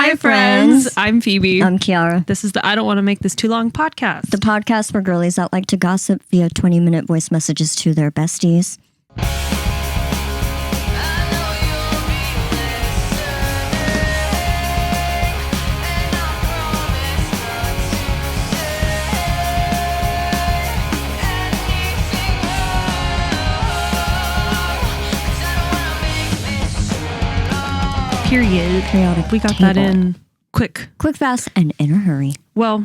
Hi, friends. I'm Phoebe. I'm Keiara. This is the I Don't Want to Make This Too Long podcast. The podcast for girlies that like to gossip via 20-minute voice messages to their besties. Period. Periodic We got table. that in quick. Quick, fast, and in a hurry. Well,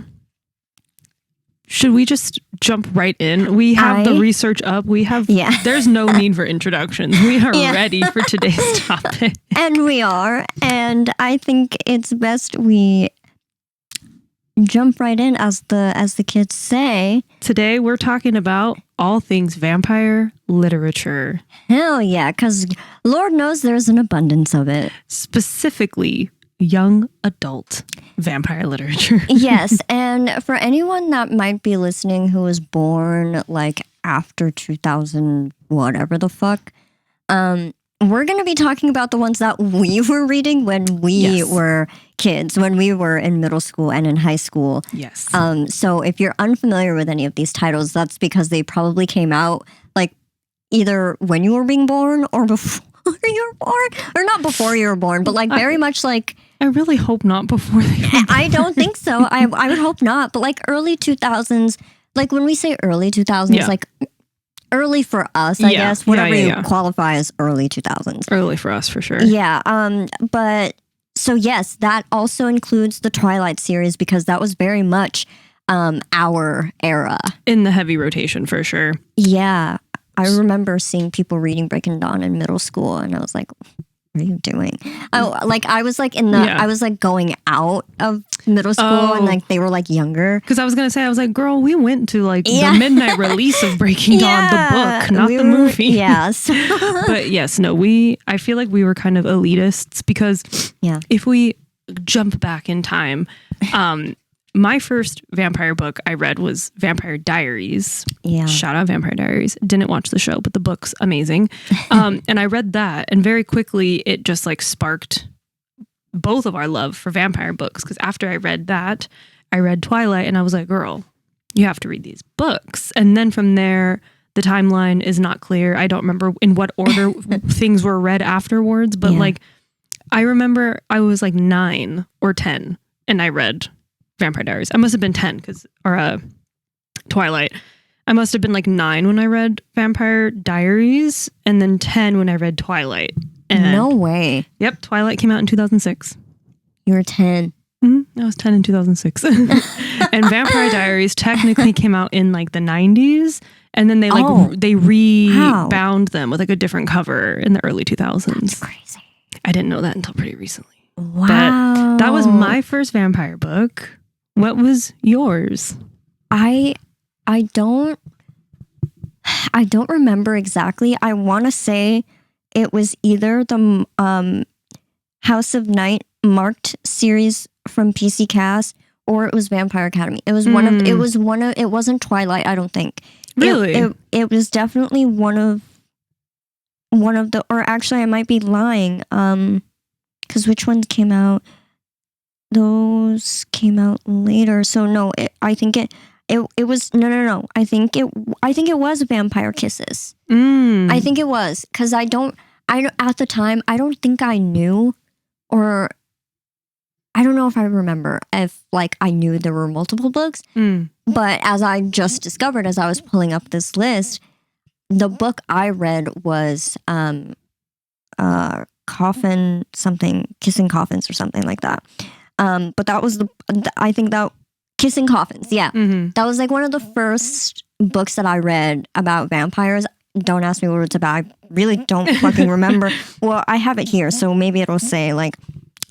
should we just jump right in? We have the research up. There's no need for introductions. We are ready for today's topic. And we are. And I think it's best we jump right in, as the kids say. Today we're talking about all things vampire literature. Hell yeah, because Lord knows there's an abundance of it. Specifically, young adult vampire literature. Yes, and for anyone that might be listening who was born like after 2000, whatever the fuck, we're going to be talking about the ones that we were reading when we were kids, when we were in middle school and in high school. Yes. So if you're unfamiliar with any of these titles, that's because they probably came out like either when you were being born or before you were born, or not before you were born, but like very much like. I really hope not before they were born. I don't think so. I would hope not. But like early 2000s, like when we say early 2000s, like early for us, I guess, whatever you qualify as early 2000s. Early for us, for sure. Yeah. But so yes, that also includes the Twilight series because that was very much our era. In the heavy rotation, for sure. Yeah. I remember seeing people reading Breaking Dawn in middle school, and I was like, what are you doing? I was like I was like going out of middle school and like they were like younger. Because I was gonna say, I was like, girl, we went to like the midnight release of Breaking Dawn, the book, not the movie. Yes. But yes, no, I feel like we were kind of elitists because if we jump back in time, my first vampire book I read was Vampire Diaries. Yeah. Shout out Vampire Diaries. Didn't watch the show, but the book's amazing. And I read that, and very quickly it just like sparked both of our love for vampire books. Because after I read that, I read Twilight, and I was like, girl, you have to read these books. And then from there, the timeline is not clear. I don't remember in what order things were read afterwards, but like I remember I was like 9 or 10 and I read Vampire Diaries. I must have been 10 or Twilight. I must have been like 9 when I read Vampire Diaries, and then 10 when I read Twilight. And no way. Yep, Twilight came out in 2006. You were 10. I was 10 in 2006. And Vampire Diaries technically came out in like the 90s, and then they they rebound them with like a different cover in the early 2000s. That's crazy. I didn't know that until pretty recently. Wow. But that was my first vampire book. What was yours? I don't remember exactly. I want to say it was either the House of Night marked series from PC Cast, or it was Vampire Academy. It was it wasn't Twilight, I don't think. Really? It was definitely one of the, or actually I might be lying. Cuz which ones came out? Those came out later. So no, I think it was no. I think it was Vampire Kisses. I think it was, because I at the time I don't think I knew, or I don't know if I remember if like I knew there were multiple books. But as I just discovered as I was pulling up this list, the book I read was Coffin something, Kissing Coffins or something like that. But that was I think that Kissing Coffins. Yeah. That was like one of the first books that I read about vampires. Don't ask me what it's about. I really don't fucking remember. Well, I have it here, so maybe it'll say like,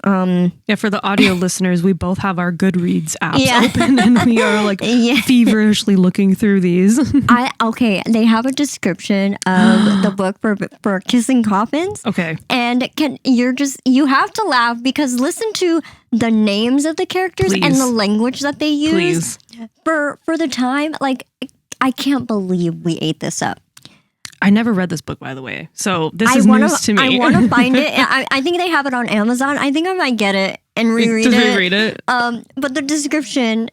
for the audio listeners, we both have our Goodreads apps open, and we are like feverishly looking through these. They have a description of the book for Kissing Coffins. Okay. And you have to laugh because listen to the names of the characters and the language that they use. For the time, like I can't believe we ate this up. I never read this book, by the way. So this is news to me. I want to find it. I think they have it on Amazon. I think I might get it and reread Just it. reread it. But the description,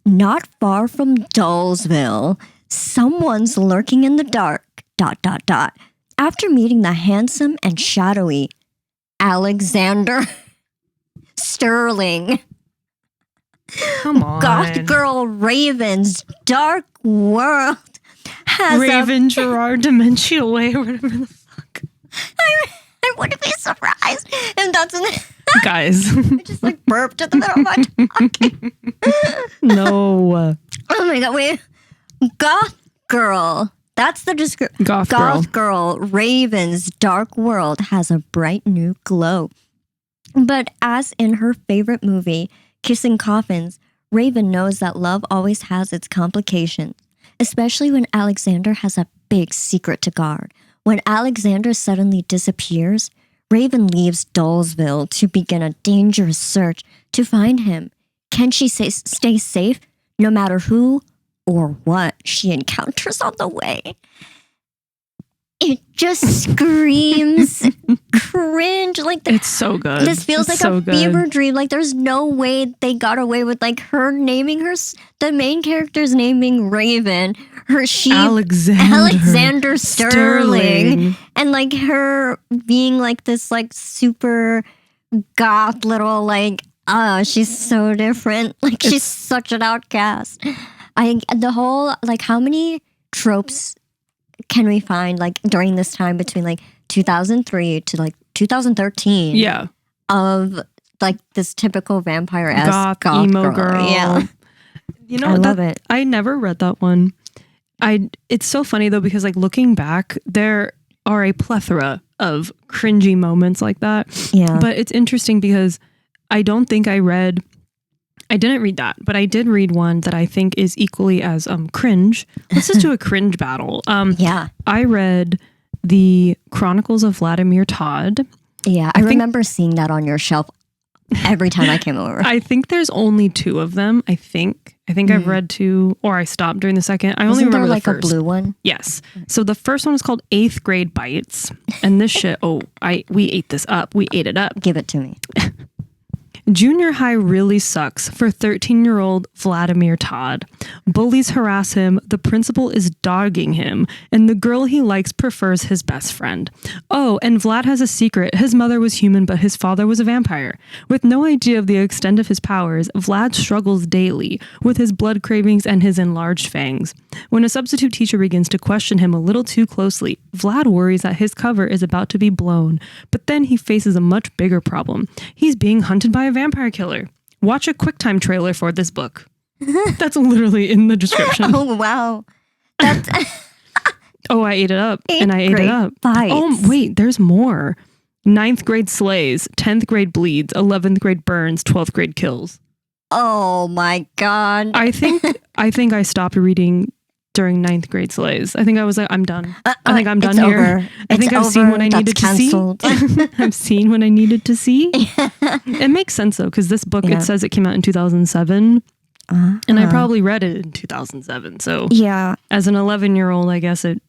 not far from Dullsville, someone's lurking in the dark, ... After meeting the handsome and shadowy Alexander Sterling, Come on. goth girl Raven's dark world has Raven Gerard Dementia Way or whatever the fuck. I wouldn't be surprised if that's in the... Guys. I just like burped at the middle of my talking. No. Oh my god, wait. Goth girl. That's the description. Goth girl Raven's dark world has a bright new glow. But as in her favorite movie, Kissing Coffins, Raven knows that love always has its complications, especially when Alexander has a big secret to guard. When Alexander suddenly disappears, Raven leaves Dullsville to begin a dangerous search to find him. Can she stay safe no matter who or what she encounters on the way? It just screams cringe. Like it's so good. This feels like a fever dream. Like there's no way they got away with like her naming the main character's naming Raven, her sheep Alexander Sterling, and like her being like this like super goth little like she's so different. Like she's such an outcast. The whole like how many tropes can we find like during this time between like 2003 to like 2013? Yeah. Of like this typical vampire-esque goth emo girl. Yeah. You know, I love it. I never read that one. It's so funny though, because like looking back, there are a plethora of cringy moments like that. Yeah. But it's interesting because I don't think I didn't read that, but I did read one that I think is equally as cringe. Let's just do a cringe battle. Yeah. I read the Chronicles of Vladimir Todd. Yeah, I remember seeing that on your shelf every time I came over. I think there's only 2 of them. I think I've read 2, or I stopped during the second. I only remember the first. Like a blue one? Yes. So the first one was called 8th Grade Bites, and this shit. We ate this up. We ate it up. Give it to me. Junior high really sucks for 13-year-old Vladimir Todd. Bullies harass him, the principal is dogging him, and the girl he likes prefers his best friend. Oh, and Vlad has a secret. His mother was human, but his father was a vampire. With no idea of the extent of his powers, Vlad struggles daily with his blood cravings and his enlarged fangs. When a substitute teacher begins to question him a little too closely, Vlad worries that his cover is about to be blown, but then he faces a much bigger problem. He's being hunted by a vampire killer. Watch a QuickTime trailer for this book. That's literally in the description. Oh, wow. That's oh, I ate it up. And I ate it up. Bites. Oh, wait, there's more. 9th grade slays, 10th grade bleeds, 11th grade burns, 12th grade kills. Oh my God. I think I stopped reading during 9th grade slays. I think I was like, I'm done. I think I'm done here. Over. I think I've seen what I needed to see. I've seen what I needed to see. It makes sense though, because this book, it says it came out in 2007. And I probably read it in 2007. So yeah, as an 11-year-old, I guess it,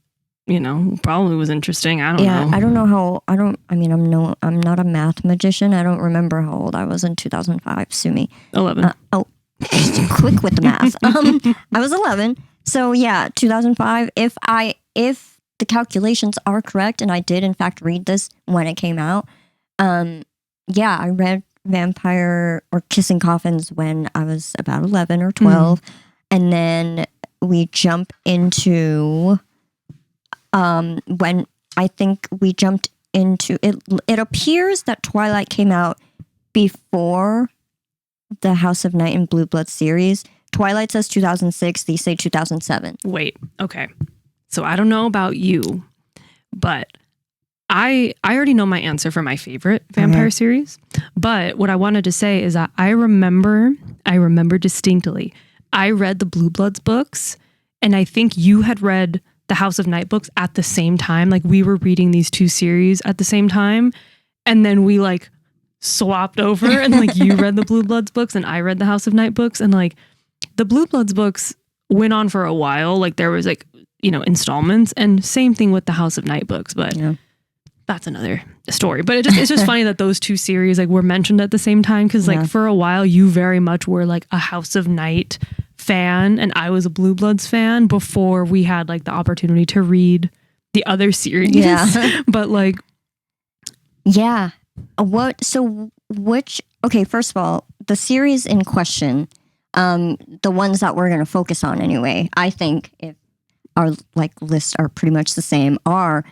probably was interesting. I don't know. I don't know how, I'm not a math magician. I don't remember how old I was in 2005. Sue me. 11. Quick with the math. I was 11. So yeah, 2005. If the calculations are correct, and I did in fact read this when it came out, I read Vampire or Kissing Coffins when I was about 11 or 12, and then we jump into when I think we jumped into it. It appears that Twilight came out before the House of Night and Blue Blood series. Twilight says 2006. These say 2007. Wait. Okay. So I don't know about you, but I already know my answer for my favorite vampire series. But what I wanted to say is that I remember distinctly, I read the Blue Bloods books, and I think you had read the House of Night books at the same time. Like we were reading these 2 series at the same time, and then we like swapped over, and like you read the Blue Bloods books and I read the House of Night books, and like the Blue Bloods books went on for a while. Like there was like, installments, and same thing with the House of Night books, but that's another story. But it's just funny that those two series like were mentioned at the same time, because like for a while you very much were like a House of Night fan and I was a Blue Bloods fan before we had like the opportunity to read the other series. Yeah. But like, yeah. Okay, first of all, the series in question, the ones that we're going to focus on anyway, I think if our like lists are pretty much the same, are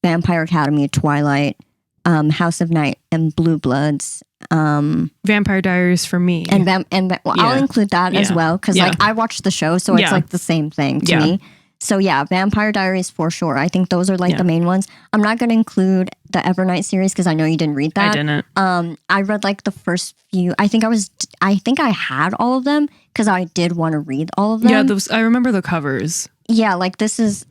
Vampire Academy, Twilight, House of Night, and Blue Bloods. Vampire Diaries for me. I'll include that as well, because like I watched the show, so it's like the same thing to me. So yeah, Vampire Diaries for sure. I think those are like the main ones. I'm not going to include the Evernight series because I know you didn't read that. I didn't. I read like the first few. I think I had all of them because I did want to read all of them. Yeah, I remember the covers. Yeah, like this is,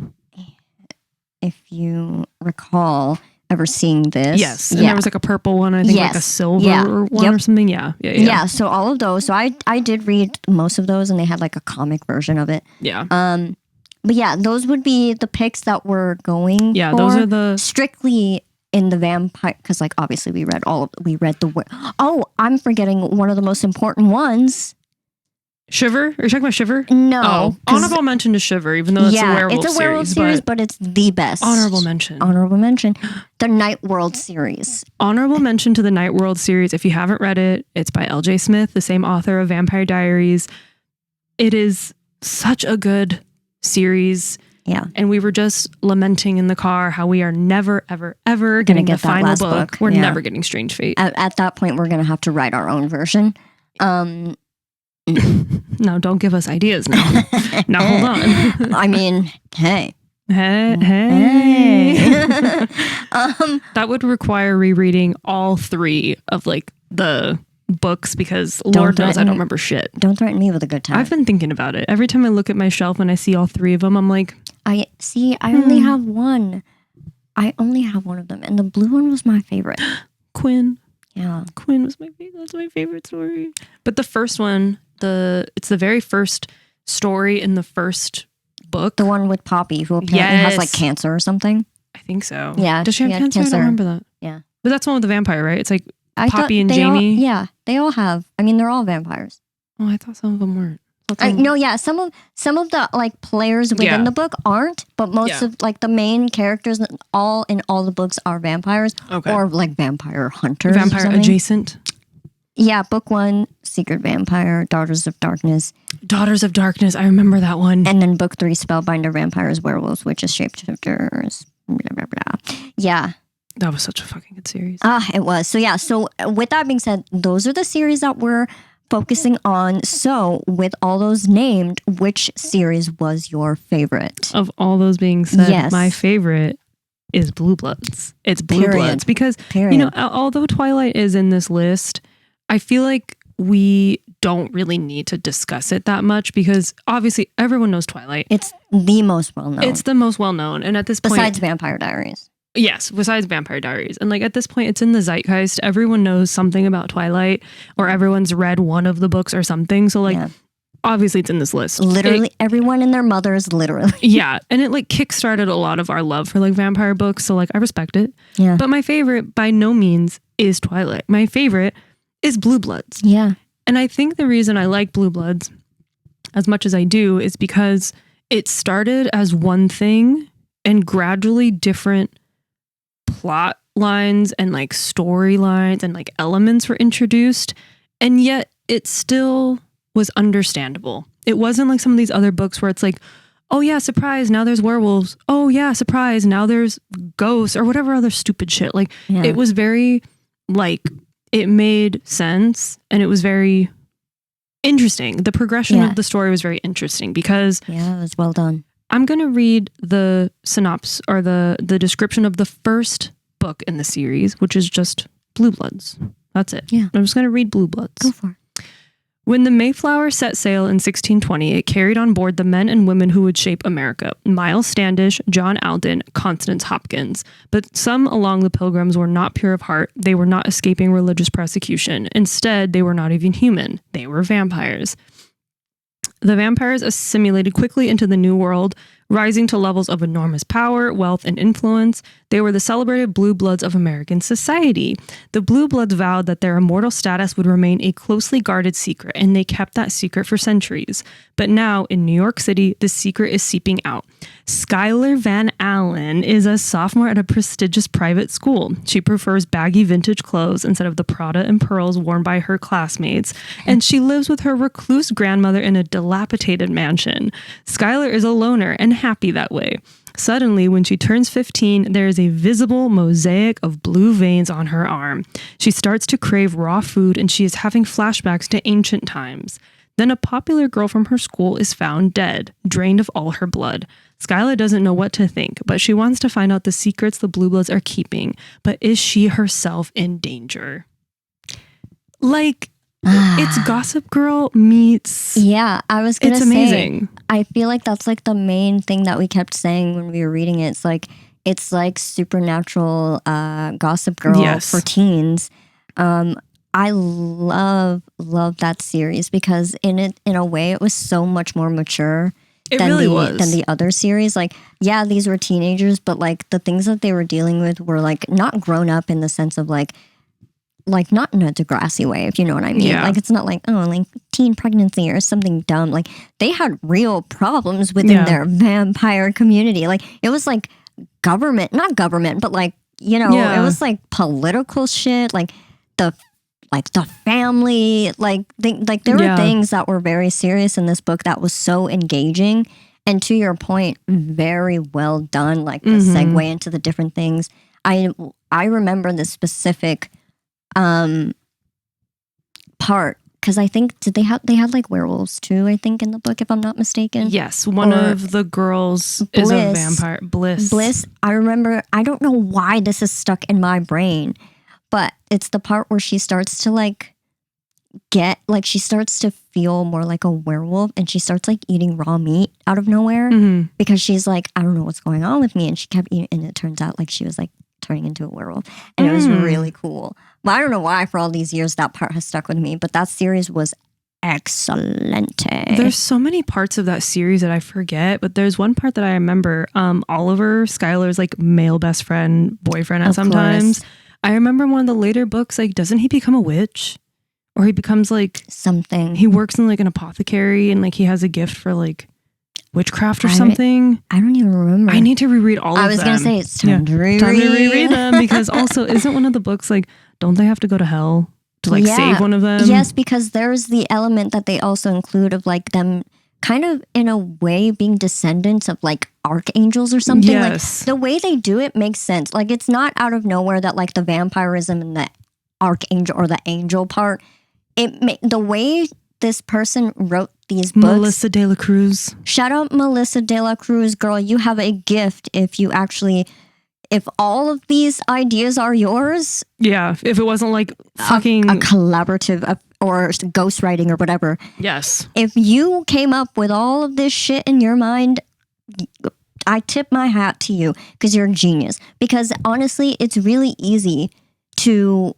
if you recall ever seeing this. Yes, and there was like a purple one, I think like a silver one or something. Yeah, so all of those. So I did read most of those and they had like a comic version of it. Yeah. But yeah, those would be the picks that we're going for. Those are the... Strictly in the vampire, because like obviously we read I'm forgetting one of the most important ones. Shiver? Are you talking about Shiver? No. Oh, honorable mention to Shiver, even though it's a werewolf series. It's a werewolf series, but it's the best. Honorable mention. The Night World series. Honorable mention to the Night World series. If you haven't read it, it's by L.J. Smith, the same author of Vampire Diaries. It is such a good series. Yeah. And we were just lamenting in the car how we are never, ever, ever getting the final book. We're never getting Strange Fate. At that point, we're going to have to write our own version. No, don't give us ideas now. Now, hold on. I mean, hey. That would require rereading all three of like the books because Lord knows I don't remember shit. Don't threaten me with a good time. I've been thinking about it. Every time I look at my shelf and I see all three of them, I'm like... I only have one. I only have one of them. And the blue one was my favorite. Quinn. Yeah. Quinn was my favorite. That's my favorite story. But the first one, it's the very first story in the first book. The one with Poppy, who apparently has like cancer or something. I think so. Yeah. Does she have cancer? I don't remember that. Yeah. But that's the one with the vampire, right? It's like Poppy and Jamie. They all have. I mean, they're all vampires. Oh, I thought some of them weren't. No, yeah, some of the like players within the book aren't, but most of like the main characters in all the books are vampires or like vampire hunters. Vampire adjacent. Yeah, book 1, Secret Vampire, Daughters of Darkness. Daughters of Darkness, I remember that one. And then book 3, Spellbinder, Vampires, Werewolves, Witches, Shapeshifters. Blah, blah, blah. Yeah. That was such a fucking good series. It was. So yeah, so with that being said, those are the series that we're focusing on. So with all those named, which series was your favorite? Of all those being said, my favorite is Blue Bloods. It's Blue Bloods because, you know, although Twilight is in this list, I feel like we don't really need to discuss it that much because obviously everyone knows Twilight. It's the most well-known. It's the most well-known. And at this point... Besides Vampire Diaries. Yes, besides Vampire Diaries. And like at this point, it's in the zeitgeist. Everyone knows something about Twilight or everyone's read one of the books or something. So like, obviously it's in this list. Literally everyone and their mothers, literally. Yeah. And it like kickstarted a lot of our love for like vampire books. So like I respect it. Yeah. But my favorite by no means is Twilight. My favorite is Blue Bloods. Yeah. And I think the reason I like Blue Bloods as much as I do is because it started as one thing and gradually different plot lines and like storylines and like elements were introduced, and yet it still was understandable. It wasn't like some of these other books where it's like, oh yeah, surprise, now there's werewolves. Oh yeah, surprise, now there's ghosts or whatever other stupid shit. Like it was very like it made sense and it was very interesting. The progression of the story was very interesting because it was well done. I'm going to read the synopsis or the description of the first book in the series, which is just Blue Bloods. That's it. Yeah. I'm just going to read Blue Bloods. Go for it. When the Mayflower set sail in 1620, it carried on board the men and women who would shape America. Miles Standish, John Alden, Constance Hopkins. But some along the Pilgrims were not pure of heart. They were not escaping religious persecution. Instead, they were not even human. They were vampires. The vampires assimilated quickly into the New World, Rising to levels of enormous power, wealth, and influence, they were the celebrated blue bloods of American society. The blue bloods vowed that their immortal status would remain a closely guarded secret, and they kept that secret for centuries. But now, in New York City, the secret is seeping out. Skylar Van Allen is a sophomore at a prestigious private school. She prefers baggy vintage clothes instead of the Prada and pearls worn by her classmates, and she lives with her recluse grandmother in a dilapidated mansion. Skylar is a loner and happy that way. Suddenly, when she turns 15, there is a visible mosaic of blue veins on her arm. She starts to crave raw food, and she is having flashbacks to ancient times. Then a popular girl from her school is found dead, drained of all her blood. Skylar doesn't know what to think, but she wants to find out the secrets the Blue Bloods are keeping. But is she herself in danger? Like, it's Gossip Girl meets... Yeah, I was going to say... It's amazing. I feel like that's like the main thing that we kept saying when we were reading it. It's like supernatural Gossip Girl for teens. I love that series because in a way it was so much more mature than the other series. Like, yeah, these were teenagers, but like the things that they were dealing with were like not grown up in the sense of like not in a Degrassi way, if you know what I mean. Yeah. Like, it's not like, oh, like teen pregnancy or something dumb. Like, they had real problems within their vampire community. Like, it was like not government, but like, you know, it was like political shit. Like the family, there were things that were very serious in this book that was so engaging. And to your point, very well done. Like the segue into the different things. I remember the specific part because I think they had like werewolves too, I think, in the book, if I'm not mistaken. Yes, one of the girls is a vampire. Bliss. I remember. I don't know why this is stuck in my brain, but it's the part where she starts to she starts to feel more like a werewolf, and she starts like eating raw meat out of nowhere because she's like, I don't know what's going on with me, and she kept eating, and it turns out like she was like turning into a werewolf, and it was really cool. But I don't know why for all these years that part has stuck with me, but that series was excellent. There's so many parts of that series that I forget, but there's one part that I remember. Oliver, Skylar's like male best friend, boyfriend at sometimes. I remember in one of the later books, like, doesn't he become a witch? Or he becomes like something. He works in like an apothecary, and like he has a gift for like witchcraft or something. I don't even remember. I need to reread all of them. I was going to say it's time to reread them because also isn't one of the books like, don't they have to go to hell to like save one of them? Yes, because there's the element that they also include of like them kind of in a way being descendants of like archangels or something. Yes. Like the way they do it makes sense. Like it's not out of nowhere that like the vampirism and the archangel or the angel part, the way this person wrote these books. Melissa De La Cruz. Shout out Melissa De La Cruz, girl. You have a gift if all of these ideas are yours. Yeah, if it wasn't like fucking... A collaborative or ghostwriting or whatever. Yes. If you came up with all of this shit in your mind, I tip my hat to you because you're a genius. Because honestly, it's really easy to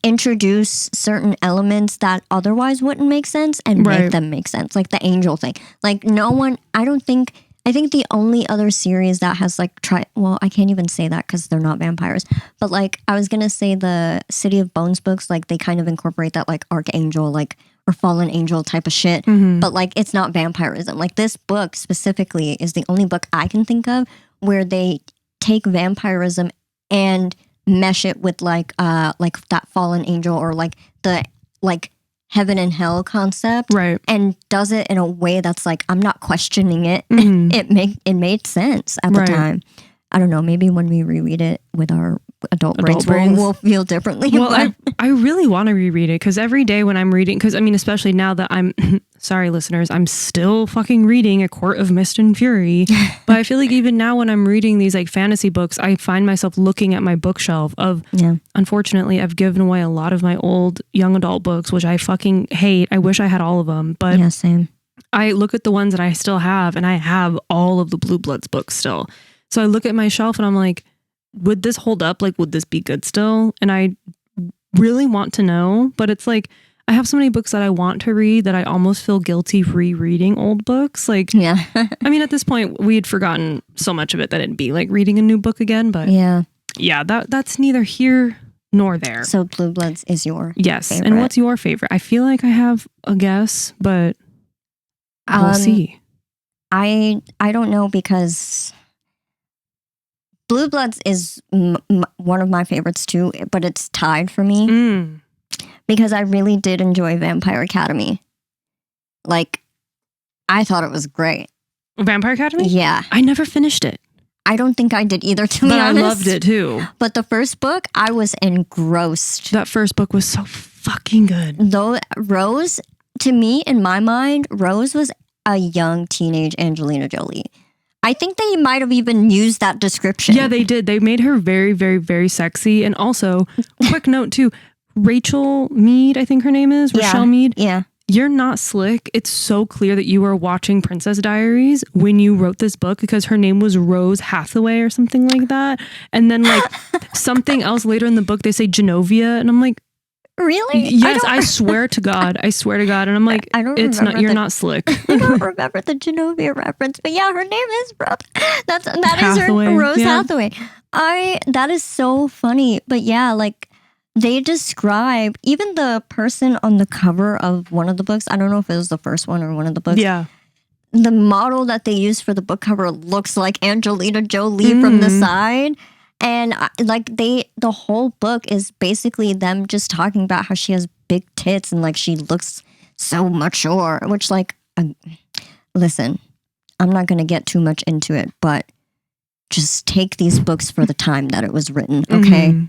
introduce certain elements that otherwise wouldn't make sense and make them make sense. Like the angel thing. Like I think the only other series that has like I can't even say that because they're not vampires. But like I was gonna say the City of Bones books, like they kind of incorporate that like archangel, like or fallen angel type of shit. But like it's not vampirism. Like this book specifically is the only book I can think of where they take vampirism and mesh it with like that fallen angel or like the like heaven and hell concept, right? And does it in a way that's like I'm not questioning it. It made sense at the time. I don't know. Maybe when we reread it with our adult brains, we'll feel differently. Well, I really want to reread it because every day when I'm reading, because I mean, especially now that I'm sorry, listeners, I'm still fucking reading A Court of Mist and Fury. But I feel like even now when I'm reading these like fantasy books, I find myself looking at my bookshelf of, unfortunately, I've given away a lot of my old young adult books, which I fucking hate. I wish I had all of them, but yeah, same. I look at the ones that I still have, and I have all of the Blue Bloods books still. So I look at my shelf and I'm like, would this hold up? Like, would this be good still? And I really want to know, but it's like, I have so many books that I want to read that I almost feel guilty rereading old books. Like, yeah. I mean, at this point, we had forgotten so much of it that it'd be like reading a new book again. But yeah, that's neither here nor there. So Blue Bloods is your favorite. And what's your favorite? I feel like I have a guess, but we'll see. I don't know, because Blue Bloods is one of my favorites too, but it's tied for me because I really did enjoy Vampire Academy. Like, I thought it was great. Vampire Academy? Yeah. I never finished it. I don't think I did either, to be honest. But I loved it too. But the first book, I was engrossed. That first book was so fucking good. Though Rose, to me, in my mind, Rose was a young teenage Angelina Jolie. I think they might have even used that description. Yeah, they did. They made her very, very, very sexy. And also, quick note too, Rachel Mead, I think her name is, Rochelle Mead. Yeah. You're not slick. It's so clear that you were watching Princess Diaries when you wrote this book, because her name was Rose Hathaway or something like that. And then like something else later in the book, they say Genovia. And I'm like, really? Yes, I swear to God. I swear to God. And I'm like, you're not slick. I don't remember the Genovia reference, but yeah, her name is Rose. That Hathaway. Is her Rose Hathaway. That is so funny. But yeah, like, they describe, even the person on the cover of one of the books, I don't know if it was the first one or one of the books. Yeah. The model that they used for the book cover looks like Angelina Jolie from the side. And like the whole book is basically them just talking about how she has big tits and like she looks so mature, which like, listen, I'm not going to get too much into it, but just take these books for the time that it was written, okay?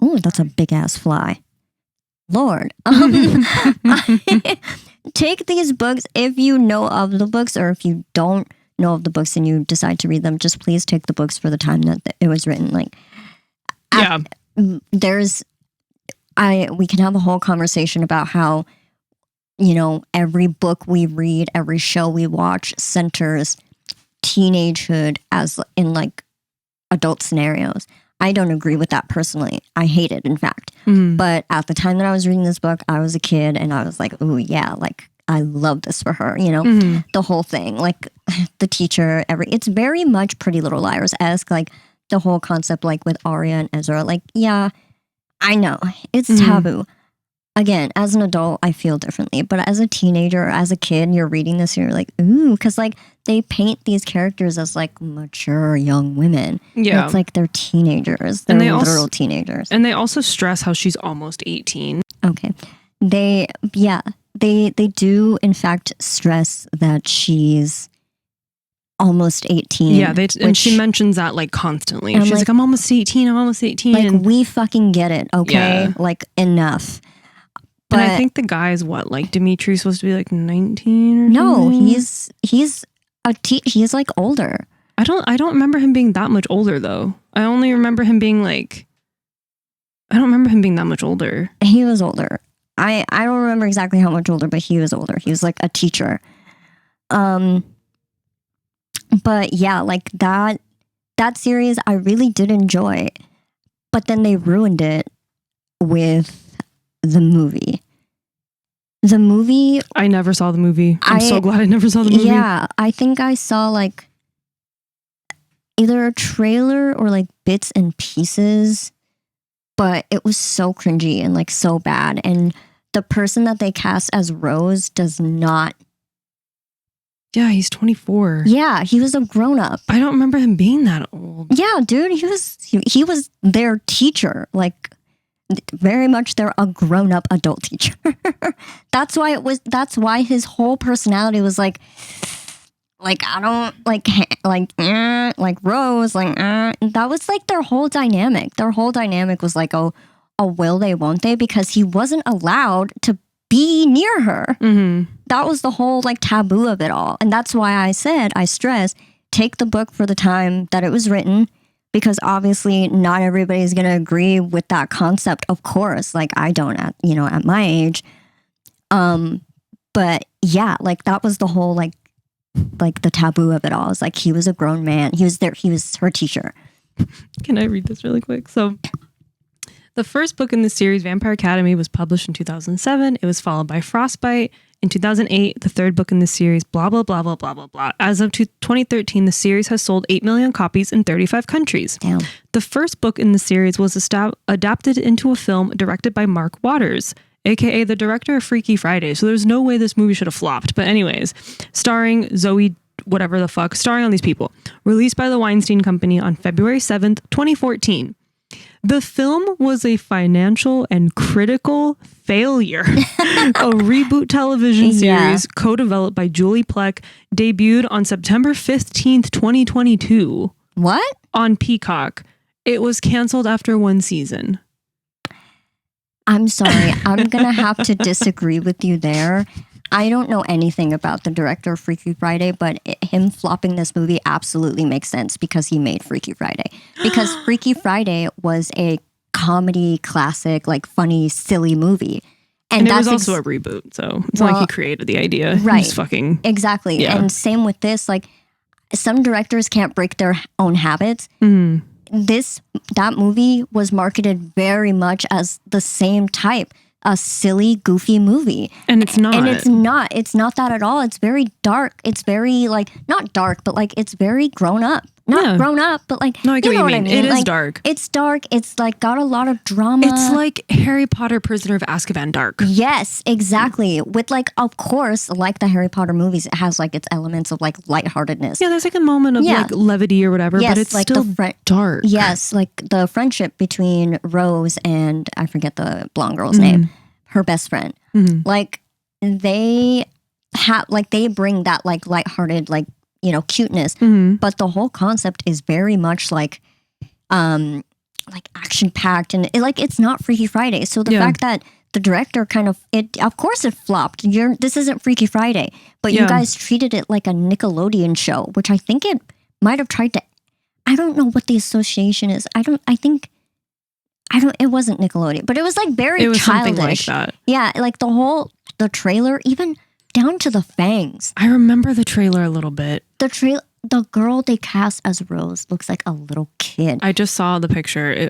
Oh, that's a big ass fly. Lord. Take these books, if you know of the books, or if you don't know of the books and you decide to read them, just please take the books for the time that it was written. Like, we can have a whole conversation about how, you know, every book we read, every show we watch centers teenagehood as in like adult scenarios. I don't agree with that personally. I hate it, in fact. But at the time that I was reading this book, I was a kid and I was like, oh yeah, like I love this for her, you know, the whole thing, like the teacher, it's very much Pretty Little Liars-esque, like the whole concept, like with Arya and Ezra, like, yeah, I know it's taboo. Again, as an adult, I feel differently, but as a teenager, or as a kid, you're reading this and you're like, ooh, because like they paint these characters as like mature young women. Yeah. It's like they're teenagers. They're literal teenagers. And they also stress how she's almost 18. Okay. They do in fact stress that she's almost 18. Yeah, and she mentions that like constantly. She's like, I'm almost 18, I'm almost 18. Like, we fucking get it, okay? Yeah. Like, enough. But I think the guy's what, like Dimitri's supposed to be like 19 or no, something? he's like older. I don't remember him being that much older though. I only remember him being like, I don't remember him being that much older. He was older. I don't remember exactly how much older, but he was older. He was like a teacher. But yeah, like that series I really did enjoy. But then they ruined it with the movie. I never saw the movie. I'm so glad I never saw the movie. Yeah, I think I saw like either a trailer or like bits and pieces, but it was so cringy and like so bad. And the person that they cast as Rose does not. Yeah, he's 24. Yeah, he was a grown up. I don't remember him being that old. Yeah, dude, he was their teacher, like very much a grown up adult teacher. That's why his whole personality was like I don't like Rose, like that was like their whole dynamic. Their whole dynamic was like a will they, won't they, because he wasn't allowed to be near her. That was the whole like taboo of it all. And that's why I stress, take the book for the time that it was written, because obviously not everybody's going to agree with that concept, of course. Like I don't at my age. But yeah, like that was the whole like the taboo of it all. It's like he was a grown man. He was her teacher. Can I read this really quick? So The first book in the series, Vampire Academy, was published in 2007. It was followed by Frostbite in 2008. The third book in the series, blah, blah, blah, blah, blah, blah, blah. As of 2013, the series has sold 8 million copies in 35 countries. Damn. The first book in the series was adapted into a film directed by Mark Waters, aka the director of Freaky Friday. So there's no way this movie should have flopped. But anyways, starring Zoe whatever the fuck, starring on these people. Released by the Weinstein Company on February 7th, 2014. The film was a financial and critical failure. A reboot television series co-developed by Julie Plec debuted on September 15th, 2022. What? On Peacock. It was canceled after one season. I'm sorry. I'm going to have to disagree with you there. I don't know anything about the director of Freaky Friday, but him flopping this movie absolutely makes sense because he made Freaky Friday. Because Freaky Friday was a comedy classic, like funny, silly movie. And it was also a reboot, so it's not like he created the idea. Right. He's fucking... Exactly. Yeah. And same with this, like some directors can't break their own habits. Mm-hmm. That movie was marketed very much as the same type. A silly, goofy movie. And it's not. And it's not. It's not that at all. It's very dark. It's very, like, not dark, but, like, it's very grown up. Not grown up, but, like, no, I get what you mean. It is like, dark. It's dark. It's, like, got a lot of drama. It's like Harry Potter Prisoner of Azkaban dark. Yes, exactly. With, like, of course, like the Harry Potter movies, it has, like, its elements of, like, lightheartedness. Yeah, there's, like, a moment of, like, levity or whatever, but it's like still dark. Yes, like, the friendship between Rose and, I forget the blonde girl's name. Her best friend. Mm-hmm. Like they bring that like lighthearted, like, you know, cuteness. Mm-hmm. But the whole concept is very much like action packed and it's not Freaky Friday. So the fact that the director of course it flopped. This isn't Freaky Friday, but you guys treated it like a Nickelodeon show, which I think it might have tried to, I don't know what the association is. It wasn't Nickelodeon, but it was like very it was childish. Something like that. Yeah, like the trailer, even down to the fangs. I remember the trailer a little bit. The girl they cast as Rose looks like a little kid. I just saw the picture.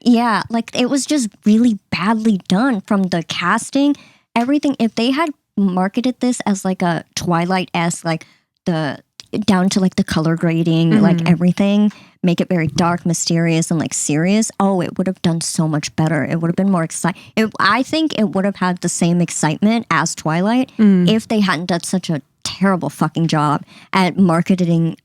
Yeah, like it was just really badly done from the casting, everything. If they had marketed this as like a Twilight-esque, like down to like the color grading, like everything, make it very dark, mysterious, and like serious. Oh, it would have done so much better. It would have been more exciting. I think it would have had the same excitement as Twilight if they hadn't done such a terrible fucking job at marketing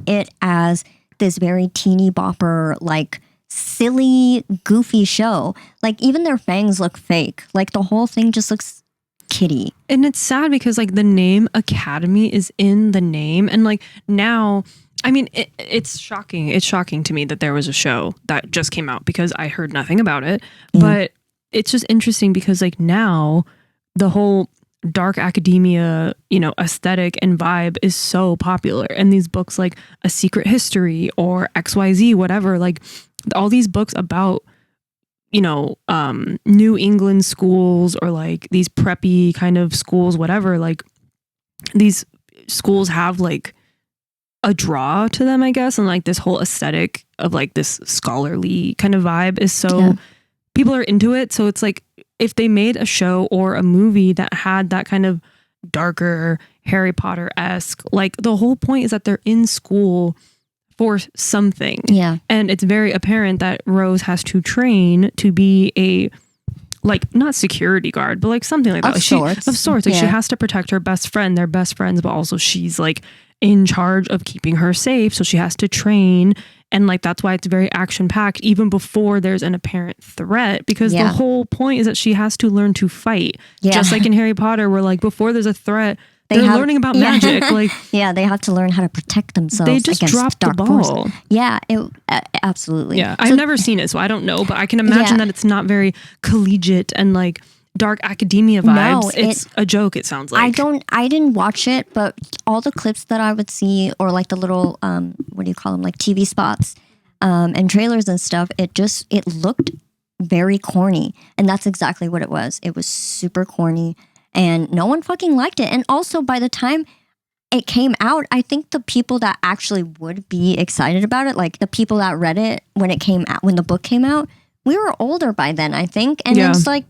it as this very teeny bopper, like silly, goofy show. Like even their fangs look fake. Like the whole thing just looks kitty. And it's sad because like the name Academy is in the name, and like now, I mean, it's shocking. It's shocking to me that there was a show that just came out because I heard nothing about it. But it's just interesting because like now the whole dark academia, you know, aesthetic and vibe is so popular. And these books like A Secret History or XYZ, whatever, like all these books about, you know, New England schools or like these preppy kind of schools, whatever, like these schools have like a draw to them, I guess. And like this whole aesthetic of like this scholarly kind of vibe is so people are into it. So it's like if they made a show or a movie that had that kind of darker Harry Potter-esque, like the whole point is that they're in school for something. Yeah. And it's very apparent that Rose has to train to be a, like, not security guard, but like something like that. Of sorts. Like she has to protect her best friend. They're best friends, but also she's like in charge of keeping her safe. So she has to train. And like, that's why it's very action packed even before there's an apparent threat, because the whole point is that she has to learn to fight. Yeah. Just like in Harry Potter, where like before there's a threat, they're learning about magic. Like, yeah, they have to learn how to protect themselves. They just dropped the ball. Forces. Yeah, absolutely. Yeah, I've never seen it, so I don't know, but I can imagine that it's not very collegiate and like dark academia vibes. No, it's a joke, it sounds like. I didn't watch it, but all the clips that I would see, or like the little, what do you call them, like TV spots and trailers and stuff, it looked very corny. And that's exactly what it was. It was super corny. And no one fucking liked it. And also, by the time it came out, I think the people that actually would be excited about it, like the people that read it when the book came out, we were older by then, I think. And it's like,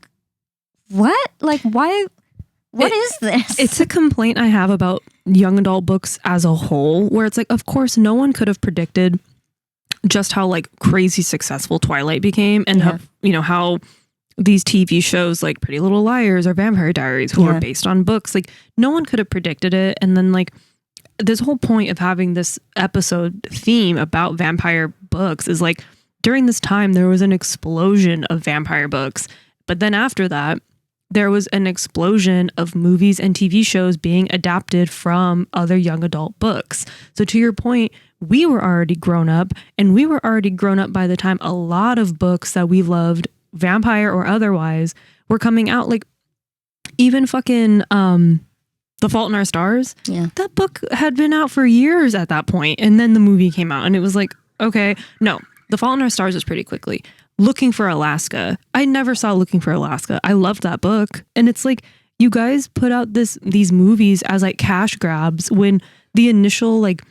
what? Like, why? What is this? It's a complaint I have about young adult books as a whole, where it's like, of course, no one could have predicted just how like crazy successful Twilight became, and how these TV shows like Pretty Little Liars or Vampire Diaries, who are based on books, like no one could have predicted it. And then like this whole point of having this episode theme about vampire books is like, during this time there was an explosion of vampire books, but then after that there was an explosion of movies and TV shows being adapted from other young adult books. So to your point, we were already grown up, and we were already grown up by the time a lot of books that we loved, vampire or otherwise, were coming out. Like even fucking The Fault in Our Stars. Yeah. That book had been out for years at that point, and then the movie came out, and it was like, okay, no, The Fault in Our Stars was pretty quickly. Looking for Alaska. I never saw Looking for Alaska. I loved that book. And it's like, you guys put out these movies as like cash grabs when the initial like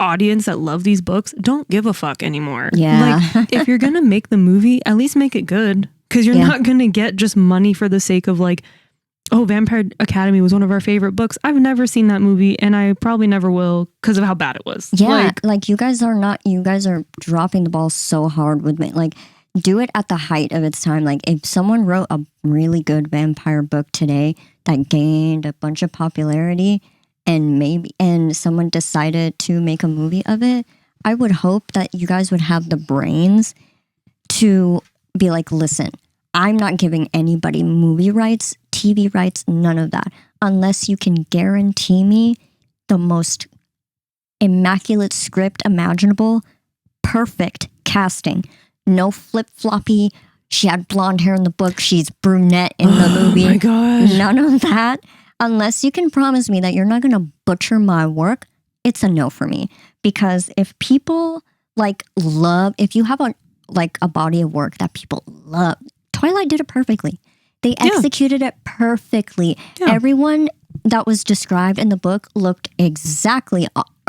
audience that love these books don't give a fuck anymore. Yeah. Like if you're going to make the movie, at least make it good. Because you're not going to get just money for the sake of like, oh, Vampire Academy was one of our favorite books. I've never seen that movie, and I probably never will because of how bad it was. Yeah. Like you guys are dropping the ball so hard with me. Like, do it at the height of its time. Like if someone wrote a really good vampire book today that gained a bunch of popularity and someone decided to make a movie of it, I would hope that you guys would have the brains to be like, listen, I'm not giving anybody movie rights, TV rights, none of that, unless you can guarantee me the most immaculate script imaginable, perfect casting. No flip-floppy, she had blonde hair in the book, she's brunette in the movie. Oh my gosh. None of that. Unless you can promise me that you're not going to butcher my work, it's a no for me. Because if people if you have a body of work that people love, Twilight did it perfectly. They executed it perfectly. Yeah. Everyone that was described in the book looked exactly,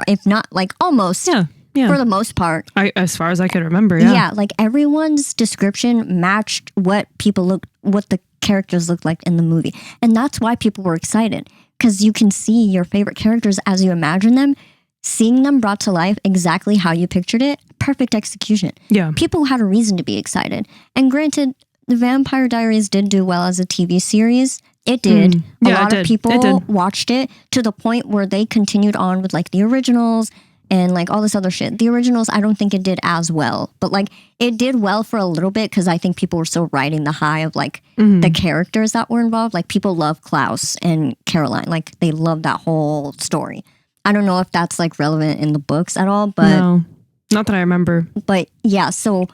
if not like almost... Yeah. For the most part. As far as I can remember, yeah. Yeah, like everyone's description matched what the characters looked like in the movie. And that's why people were excited. Because you can see your favorite characters as you imagine them, seeing them brought to life exactly how you pictured it, perfect execution. Yeah. People had a reason to be excited. And granted, The Vampire Diaries did do well as a TV series. It did. A lot of people watched it to the point where they continued on with like the originals and like all this other shit. The originals, I don't think it did as well. But like it did well for a little bit because I think people were still riding the high of like the characters that were involved. Like people love Klaus and Caroline. Like they love that whole story. I don't know if that's like relevant in the books at all. But no, not that I remember. But yeah, so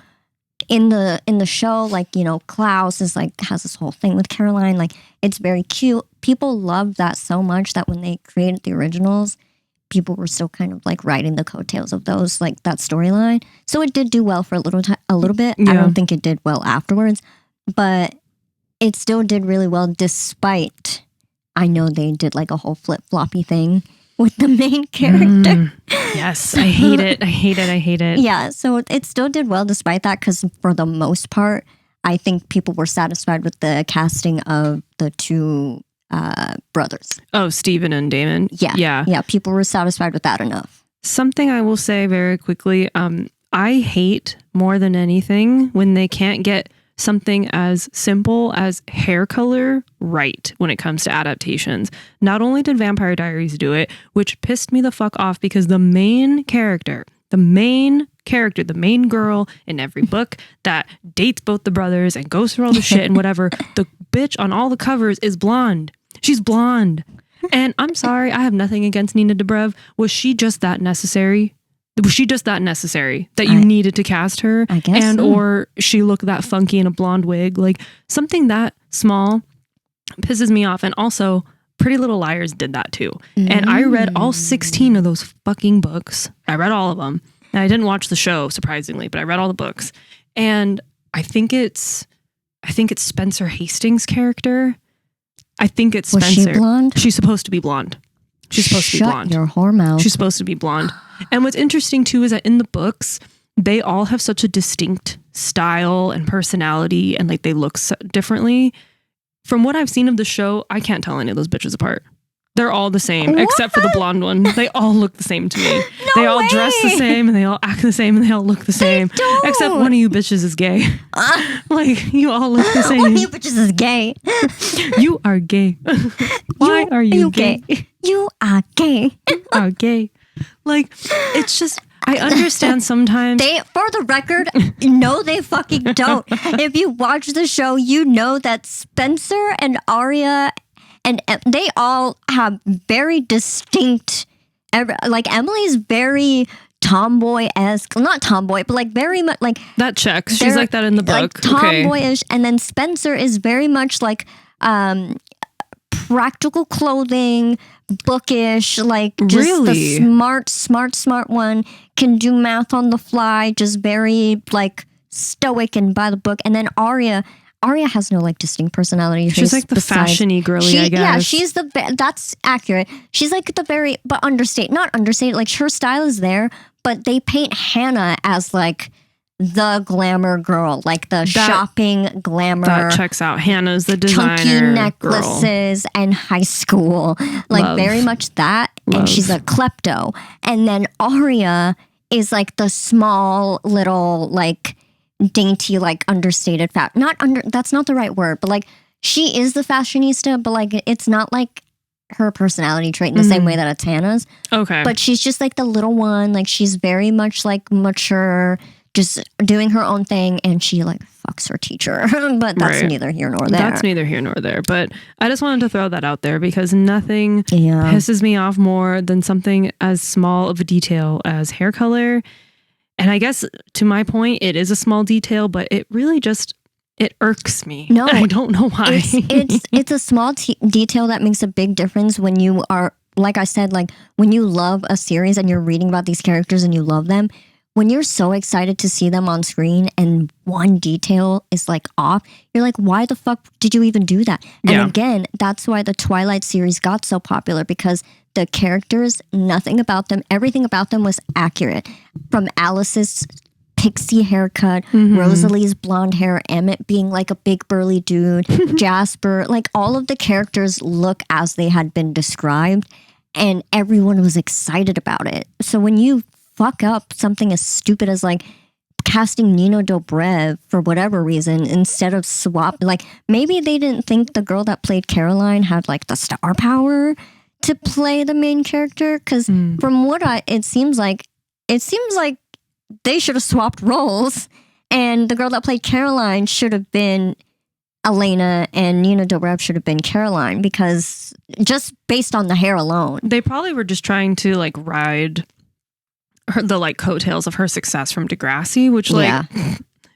in the show, like, you know, Klaus is like has this whole thing with Caroline. Like it's very cute. People loved that so much that when they created the originals, people were still kind of like riding the coattails of those, like that storyline. So it did do well for a little bit. Yeah. I don't think it did well afterwards, but it still did really well despite, I know they did like a whole flip-floppy thing with the main character. Yes, I hate it. I hate it. I hate it. Yeah, so it still did well despite that because for the most part, I think people were satisfied with the casting of the two brothers. Oh, Stephen and Damon. Yeah. People were satisfied with that enough. Something I will say very quickly. I hate more than anything when they can't get something as simple as hair color right when it comes to adaptations. Not only did Vampire Diaries do it, which pissed me the fuck off because the main girl in every book that dates both the brothers and goes through all the shit and whatever, the bitch on all the covers is blonde. She's blonde. And I'm sorry, I have nothing against Nina Dobrev. Was she just that necessary? Was she just that necessary that you needed to cast her? I guess and so. Or she looked that funky in a blonde wig? Like something that small pisses me off. And also, Pretty Little Liars did that too. And I read all 16 of those fucking books. I read all of them. And I didn't watch the show, surprisingly, but I read all the books. And I think it's Spencer Hastings' character. I think it's Spencer. Was she blonde? She's supposed to be blonde. She's supposed to be blonde. Shut your whore mouth. She's supposed to be blonde. And what's interesting too is that in the books, they all have such a distinct style and personality, and like they look so differently. From what I've seen of the show, I can't tell any of those bitches apart. They're all the same, except for the blonde one. They all look the same to me. They all dress the same, and they all act the same, and they all look the same. Except one of you bitches is gay. Like, you all look the same. One of you bitches is gay. You are gay. Why are you gay? You are gay. You are gay. Like, it's just... I understand sometimes. They, for the record, no, they fucking don't. If you watch the show, you know that Spencer and Arya, and they all have very distinct, like Emily's very tomboy-esque, not tomboy, but like very much like... That checks. She's like that in the book. Like tomboyish. Okay. And then Spencer is very much like practical clothing, bookish, like just the smart one, can do math on the fly, just very like stoic and by the book. And then Arya has no like distinct personality. She's like the fashion-y girly, I guess. Yeah, she's that's accurate. She's like the very, but not understated, like her style is there, but they paint Hannah as like the glamour girl, like the shopping glamour. That checks out. Hannah's the designer chunky necklaces girl. And high school, like Love. very much that. Love. And she's a klepto. And then Arya is like the small little like dainty, like understated that's not the right word, but like she is the fashionista, but like it's not like her personality trait in the same way that it's Hannah's. Okay. But she's just like the little one, like she's very much like mature, just doing her own thing, and she like fucks her teacher. But that's neither here nor there. That's neither here nor there. But I just wanted to throw that out there because nothing pisses me off more than something as small of a detail as hair color. And I guess to my point, it is a small detail, but it really just, it irks me. No, I don't know why. It's a small detail that makes a big difference when you are, like I said, like when you love a series and you're reading about these characters and you love them. When you're so excited to see them on screen and one detail is like off, you're like, why the fuck did you even do that? And again, that's why the Twilight series got so popular, because the characters, nothing about them, everything about them was accurate. From Alice's pixie haircut, Rosalie's blonde hair, Emmett being like a big burly dude, Jasper, like all of the characters look as they had been described, and everyone was excited about it. So when you fuck up something as stupid as like casting Nina Dobrev for whatever reason instead of like maybe they didn't think the girl that played Caroline had like the star power to play the main character, because from what it seems like they should have swapped roles, and the girl that played Caroline should have been Elena and Nina Dobrev should have been Caroline, because just based on the hair alone. They probably were just trying to like ride the like coattails of her success from Degrassi, which like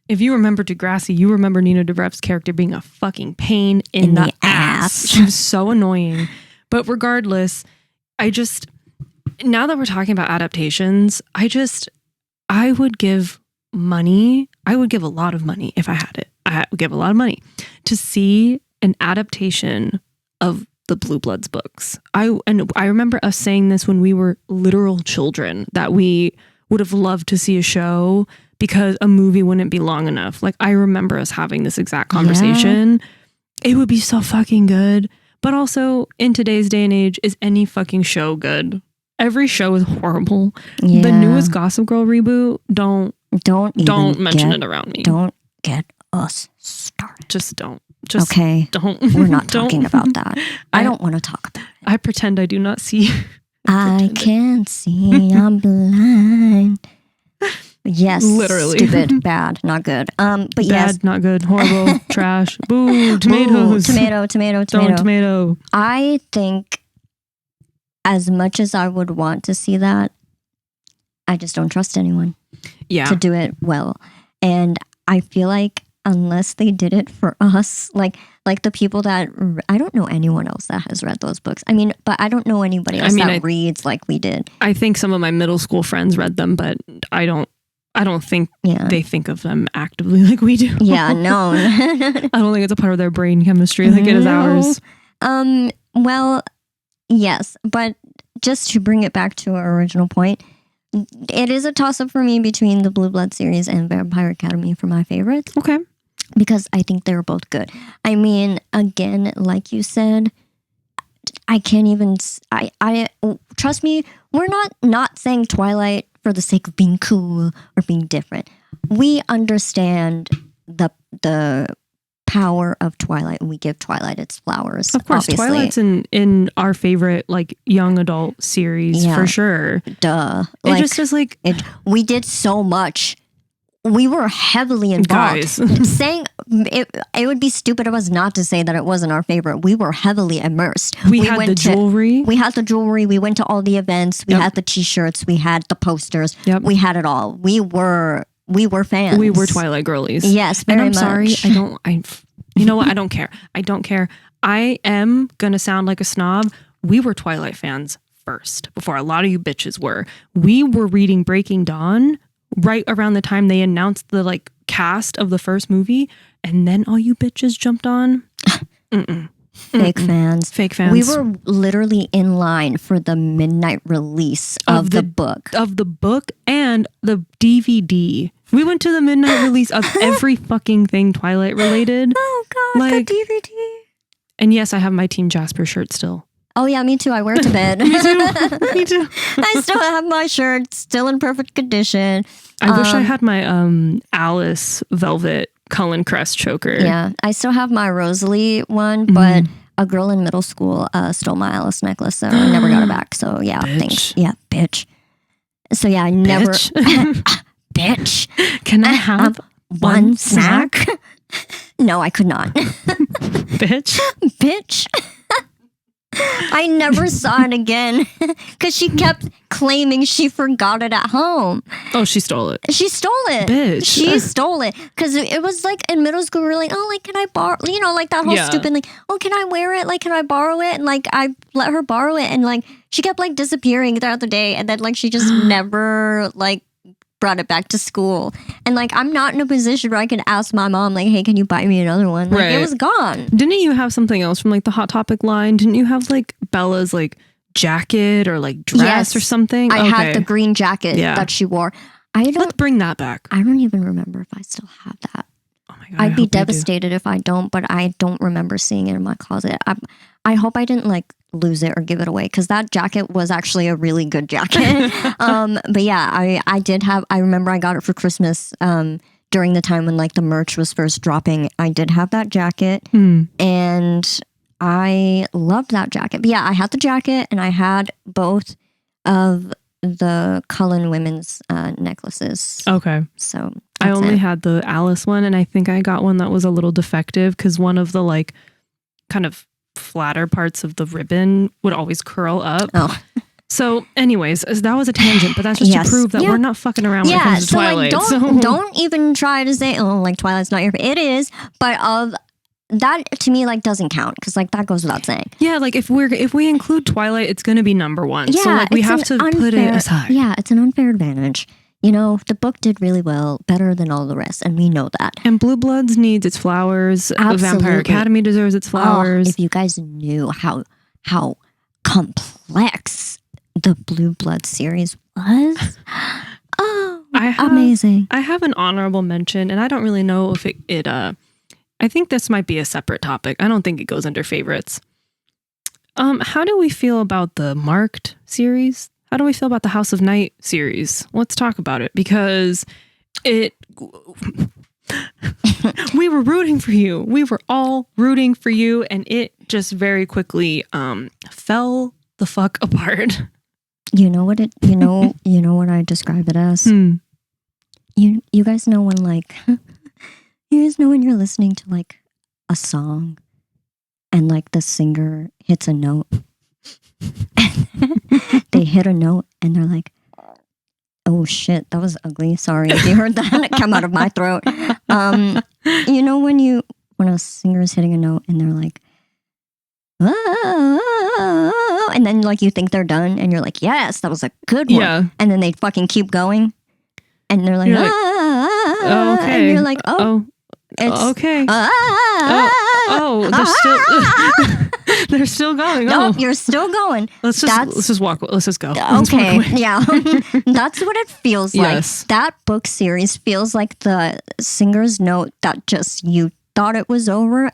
if you remember Degrassi, you remember Nina Dobrev's character being a fucking pain in the ass. She was so annoying. But regardless, now that we're talking about adaptations, I would give money. I would give a lot of money if I had it. I would give a lot of money to see an adaptation of the Blue Bloods books. I remember us saying this when we were literal children, that we would have loved to see a show because a movie wouldn't be long enough. Like, I remember us having this exact conversation. It would be so fucking good. But also, in today's day and age, is any fucking show good? Every show is horrible. The newest Gossip Girl reboot, don't mention it around me. Don't get us started. Just don't. Don't. We're not talking about that. I don't want to talk about it. I pretend I do not see. I can't see. I'm blind. Yes. Literally. Stupid. Bad. Not good. But bad, yes. Not good. Horrible. Trash. Boo. Tomatoes. Boo, tomato. Don't tomato. I think as much as I would want to see that, I just don't trust anyone to do it well. And I feel like unless they did it for us, like the people that, I don't know anyone else that has read those books. I mean, but I don't know anybody else that reads like we did. I think some of my middle school friends read them, but I don't think they think of them actively like we do. Yeah, no. I don't think it's a part of their brain chemistry like it is ours. Well, yes, but just to bring it back to our original point, it is a toss-up for me between the Blue Blood series and Vampire Academy for my favorites. Okay. Because I think they're both good. I mean, again, like you said, I can't even... I trust me, we're not saying Twilight for the sake of being cool or being different. We understand the power of Twilight, and we give Twilight its flowers. Of course, obviously. Twilight's in our favorite like young adult series for sure. Duh. It just is like we did so much. We were heavily involved. Guys. Saying it would be stupid of us not to say that it wasn't our favorite. We were heavily immersed. We had the jewelry. We had the jewelry. We went to all the events. We had the T-shirts. We had the posters. Yep. We had it all. We were fans. We were Twilight girlies. Yes, very and I'm much. sorry. You know what? I don't care. I don't care. I am gonna sound like a snob. We were Twilight fans first, before a lot of you bitches were. We were reading Breaking Dawn right around the time they announced the like cast of the first movie, and then all you bitches jumped on. Fake fans. Fake fans. We were literally in line for the midnight release of the book. Of the book and the DVD. We went to the midnight release of every fucking thing Twilight related. Oh God, like, the DVD. And yes, I have my Team Jasper shirt still. Oh yeah, me too. I wear it to bed. Me too. I still have my shirt, still in perfect condition. I wish I had my Alice velvet Cullen Crest choker. Yeah, I still have my Rosalie one, but a girl in middle school stole my Alice necklace, so I never got it back. So yeah, thanks. Yeah, bitch. So yeah, I never... Bitch. Can I have one snack? No, I could not. Bitch. Bitch. I never saw it again because she kept claiming she forgot it at home. Oh, she stole it. She stole it. Bitch. She stole it because it was like in middle school. We were like, oh, like, can I borrow? You know, like that whole stupid, like, oh, can I wear it? Like, can I borrow it? And like, I let her borrow it, and like, she kept like disappearing throughout the day, and then like, she just never like brought it back to school. And like, I'm not in a position where I can ask my mom, like, hey, can you buy me another one? Like, it was gone. Didn't you have something else from like the Hot Topic line? Didn't you have like Bella's like jacket or like dress or something? I had the green jacket that she wore. Let's bring that back. I don't even remember if I still have that. Oh my God, I'd be devastated if I don't, but I don't remember seeing it in my closet. I hope I didn't like lose it or give it away, because that jacket was actually a really good jacket. But yeah, I did have, I remember I got it for Christmas during the time when like the merch was first dropping. I did have that jacket and I loved that jacket. But yeah, I had the jacket and I had both of the Cullen women's necklaces. Okay. So I only had the Alice one, and I think I got one that was a little defective because one of the like kind of flatter parts of the ribbon would always curl up. Oh. So anyways, that was a tangent, but that's just to prove that we're not fucking around when it comes to Twilight. Like, don't even try to say, oh, like Twilight's not your favorite. It is, but that to me like doesn't count, because like that goes without saying. Yeah, like if we include Twilight, it's going to be number one. Yeah, so like we have to put it aside. Yeah, it's an unfair advantage. You know, the book did really well, better than all the rest, and we know that. And Blue Bloods needs its flowers. Absolutely. Vampire Academy deserves its flowers. If you guys knew how complex the Blue Blood series was, amazing. I have an honorable mention, and I don't really know if it I think this might be a separate topic. I don't think it goes under favorites. How do we feel about the Marked series? How do we feel about the House of Night series? Let's talk about it, because we were rooting for you. We were all rooting for you, and it just very quickly fell the fuck apart. You know what you know what I describe it as? You guys know when like you guys know when you're listening to like a song and like the singer hits a note. They hit a note and they're like, oh shit, that was ugly. Sorry if you heard that come out of my throat. You know when a singer is hitting a note and they're like, oh, and then like you think they're done and you're like, yes, that was a good one. Yeah. And then they fucking keep going and they're like, okay. And you're like, It's okay. They're still going. No, you're still going. Let's just walk. Let's just go. Okay, yeah. That's what it feels like. Yes. That book series feels like the singer's note that just you thought it was over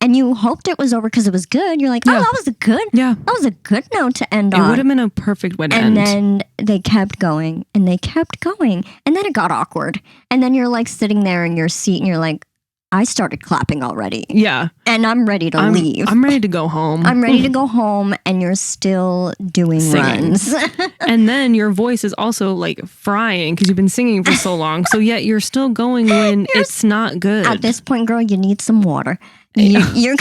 and you hoped it was over because it was good. You're like, oh, that was a good note to end on. It would have been a perfect way to end. And then they kept going and they kept going. And then it got awkward. And then you're like sitting there in your seat and you're like, I started clapping already. Yeah. And I'm ready to leave. I'm ready to go home. I'm ready to go home and you're still doing singing. Runs. And then your voice is also like frying because you've been singing for so long. So yet you're still going when it's not good. At this point, girl, you need some water. You're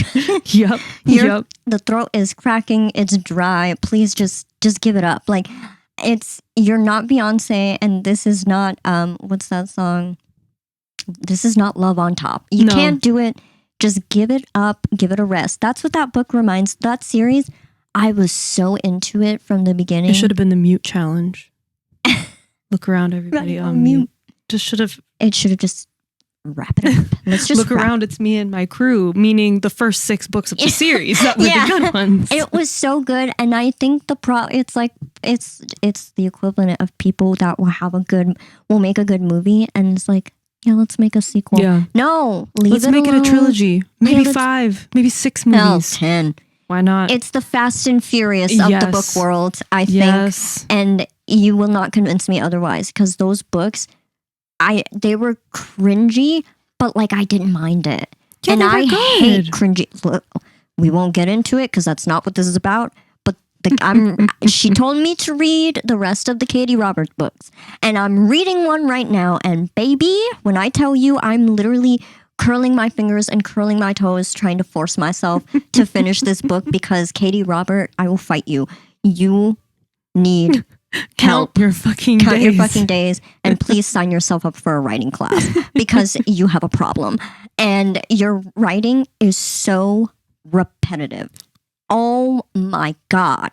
Yep. The throat is cracking. It's dry. Please just give it up. Like you're not Beyonce and this is not, what's that song? This is not Love on Top. You can't do it. Just give it up. Give it a rest. That's what that book reminds. That series, I was so into it from the beginning. It should have been the mute challenge. Look around, everybody on mute. It should have just wrap it up. Let's just look around. It's me and my crew, meaning the first 6 books of the series. That were the good ones. It was so good, and I think it's like it's the equivalent of people that will make a good movie, and it's like. Yeah, let's make a sequel. Yeah. No, let's make it a trilogy. Maybe 5, maybe 6 movies. 10. Why not? It's the Fast and Furious of the book world, I think. Yes. And you will not convince me otherwise because those books, they were cringy, but like I didn't mind it. Yeah, and I hate cringy. Look, we won't get into it because that's not what this is about. She told me to read the rest of the Katie Roberts books. And I'm reading one right now. And baby, when I tell you I'm literally curling my fingers and curling my toes trying to force myself to finish this book because Katie Robert, I will fight you. You need Count your fucking days and please sign yourself up for a writing class because you have a problem. And your writing is so repetitive. Oh my God.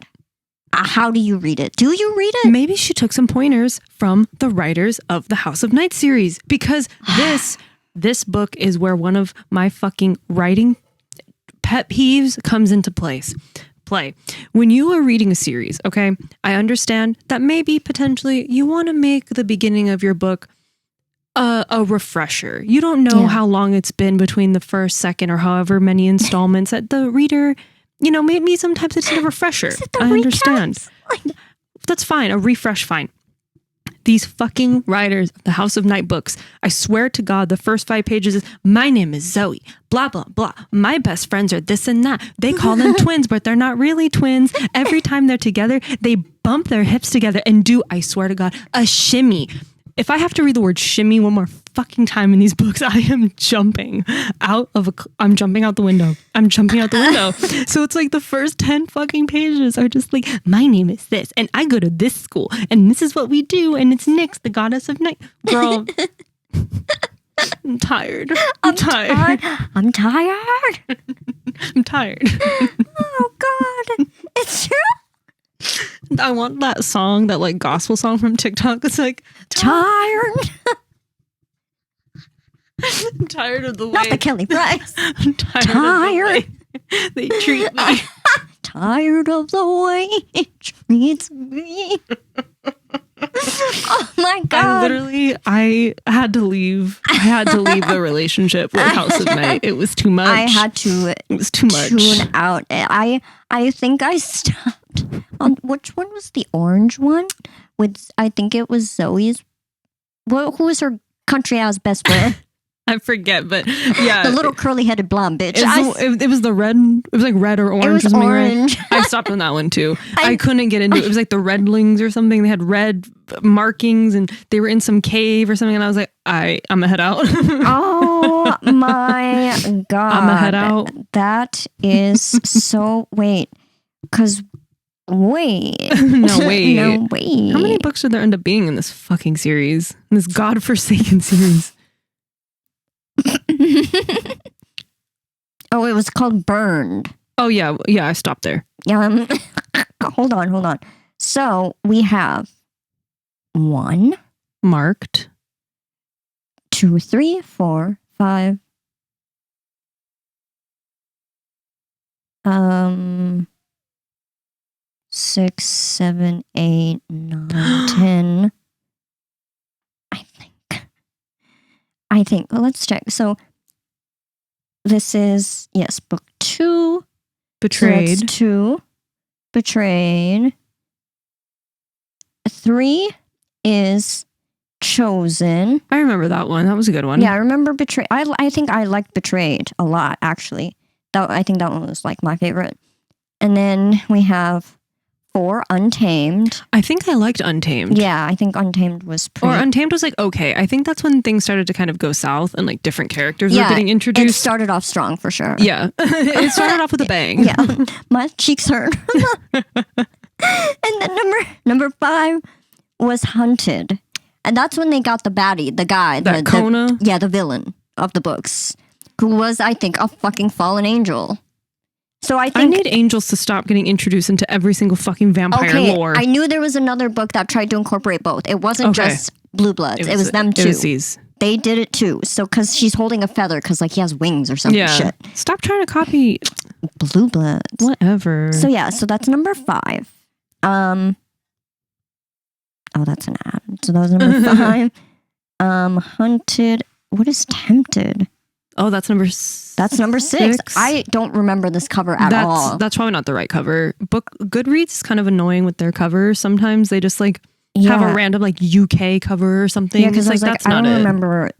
How do you read it? Do you read it? Maybe she took some pointers from the writers of the House of Night series because this book is where one of my fucking writing pet peeves comes into play. When you are reading a series, okay, I understand that maybe potentially you want to make the beginning of your book a refresher. You don't know how long it's been between the first, second, or however many installments that the reader... maybe sometimes it's a refresher. I understand. That's fine. A refresh, fine. These fucking writers of the House of Night books, I swear to God, the first 5 pages is, my name is Zoe, blah, blah, blah. My best friends are this and that. They call them twins, but they're not really twins. Every time they're together, they bump their hips together and do, I swear to God, a shimmy. If I have to read the word shimmy one more fucking time in these books, I am jumping out the window. I'm jumping out the window. So it's like the first 10 fucking pages are just like, my name is this, and I go to this school, and this is what we do, and it's Nyx, the goddess of night. Girl, I'm tired. I'm tired. I'm tired. I'm tired. Oh, God. It's true. I want that song, that like gospel song from TikTok. It's like tired. I'm tired of the way. Not the Kelly Price. I'm tired. Of the way they treat me. Tired of the way it treats me. Oh my God. I had to leave the relationship with House of Night. It was too much. It was too much. Tune out. I think I stopped on which one was the orange one? I think it was Zoe's. Who was her country ass best friend? I forget, but yeah. The little curly-headed blonde bitch. It was the red. It was like red or orange. It was orange. Right? I stopped on that one too. I couldn't get into it. It was like the redlings or something. They had red markings and they were in some cave or something. And I was like, I'm gonna head out. Oh my God. I'm gonna head out. That is so... Wait. Because... Wait. No, wait. No, wait. How many books should there end up being in this fucking series? In this godforsaken series? Oh, it was called Burned. Oh, yeah. Yeah, I stopped there. Hold on. So, we have 1... Marked. 2, 3, 4, 5, 6, 7, 8, 9, 10. I think. Well, let's check. So this is, yes, book 2. Betrayed. So that's 2. Betrayed. 3 is Chosen. I remember that one. That was a good one. Yeah, I remember Betrayed. I think I liked Betrayed a lot, actually. I think that one was like my favorite. And then we have 4, Untamed. I think I liked Untamed. Yeah, I think Untamed was pretty... Or Untamed was like, okay. I think that's when things started to kind of go south and like different characters were getting introduced. It started off strong for sure. Yeah. It started off with a bang. Yeah. My cheeks hurt. And then number 5 was Hunted. And that's when they got the baddie, the guy. That Kona? The villain of the books. Who was, I think, a fucking fallen angel. So I need angels to stop getting introduced into every single fucking vampire lore. I knew there was another book that tried to incorporate both. It wasn't just Blue Bloods. It was them too. It was these. They did it too. So because she's holding a feather because like he has wings or some shit. Stop trying to copy Blue Bloods. Whatever. So yeah, so that's number 5. Oh, that's an ad. So that was number 5. Hunted. What is Tempted? Oh, that's number That's number 6. I don't remember this cover at all. That's probably not the right cover. Goodreads is kind of annoying with their covers. Sometimes they just like have a random like UK cover or something. Yeah, because that's not it. I don't remember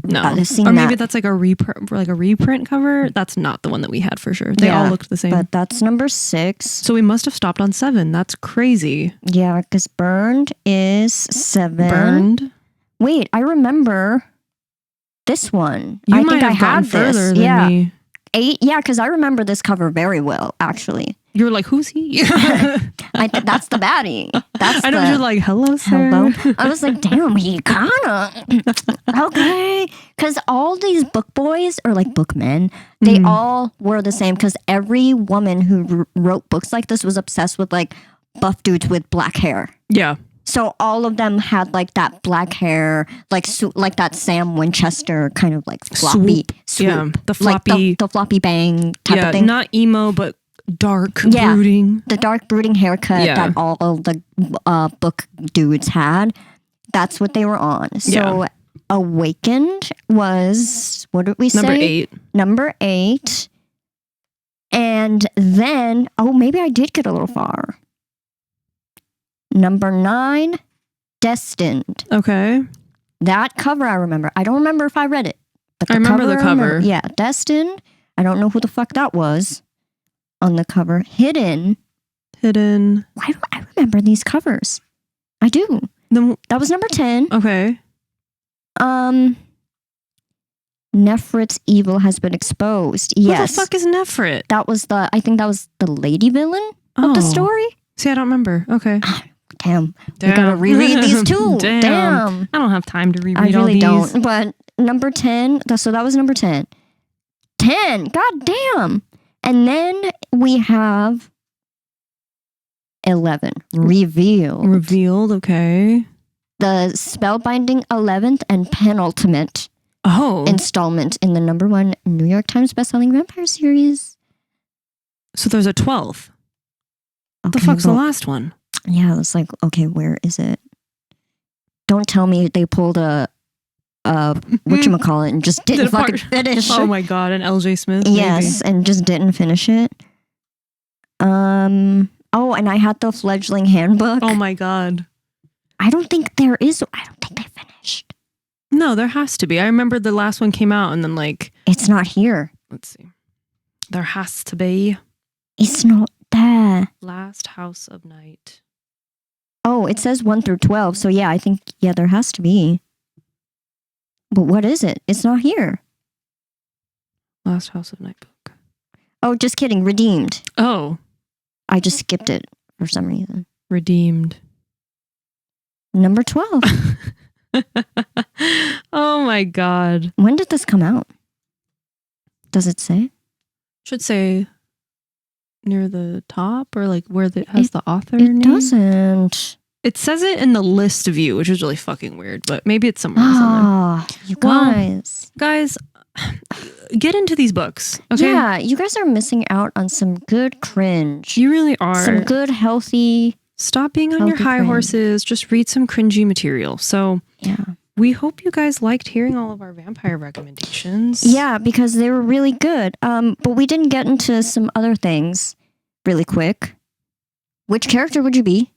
seeing that. Or maybe that's like a reprint cover. That's not the one that we had for sure. They all looked the same. But that's number 6. So we must have stopped on 7. That's crazy. Yeah, because Burned is 7. Burned? Wait, I remember this one. I think I had further than me. 8. Yeah, because I remember this cover very well, actually. You were like, who's he? That's the baddie. I know you're like, hello, sir. Hello. I was like, damn, he kinda. Okay. Because all these book boys, or like book men, they all were the same. Because every woman who wrote books like this was obsessed with like buff dudes with black hair. Yeah. So all of them had like that black hair, like that Sam Winchester kind of like floppy swoop. Yeah, the floppy, like the floppy bang type of thing. Not emo, but dark, brooding. The dark brooding haircut that all of the book dudes had. That's what they were on. So Awakened was, what did we say? Number 8. Number 8. And then, maybe I did get a little far. Number 9, Destined. Okay. That cover I remember. I don't remember if I read it. But I remember the cover. Yeah, Destined. I don't know who the fuck that was on the cover. Hidden. Why do I remember these covers? I do. That was number 10. Okay. Nefrit's evil has been exposed. Yes. What the fuck is Nefrit? I think that was the lady villain of the story. See, I don't remember. Okay. Damn. We gotta reread these too. Damn. I don't have time to reread all these. I really don't. these. But number 10. So that was number 10. 10. God damn. And then we have 11. Revealed. Okay. The spellbinding 11th and penultimate installment in the number 1 New York Times bestselling vampire series. So there's a 12th. What the fuck's the last one? Yeah, I was like, okay, where is it? Don't tell me they pulled a whatchamacallit and just didn't fucking finish. Oh my god, an LJ Smith? Yes, maybe. And just didn't finish it. And I had the fledgling handbook. Oh my god. I don't think they finished. No, there has to be. I remember the last one came out and then like... It's not here. Let's see. There has to be. It's not there. Last House of Night. Oh, it says 1 through 12. So yeah, I think, there has to be. But what is it? It's not here. Last House of Night book. Oh, just kidding. Redeemed. Oh. I just skipped it for some reason. Redeemed. Number 12. Oh my god. When did this come out? Does it say? Should say near the top or like where it has the author name? It doesn't. It says it in the list view, which is really fucking weird, but maybe it's somewhere else in there. You guys. Guys, get into these books. Okay. Yeah, you guys are missing out on some good cringe. You really are. Some good, healthy. Stop being on your high horses. Just read some cringy material. So yeah. We hope you guys liked hearing all of our vampire recommendations. Yeah, because they were really good. But we didn't get into some other things really quick. Which character would you be?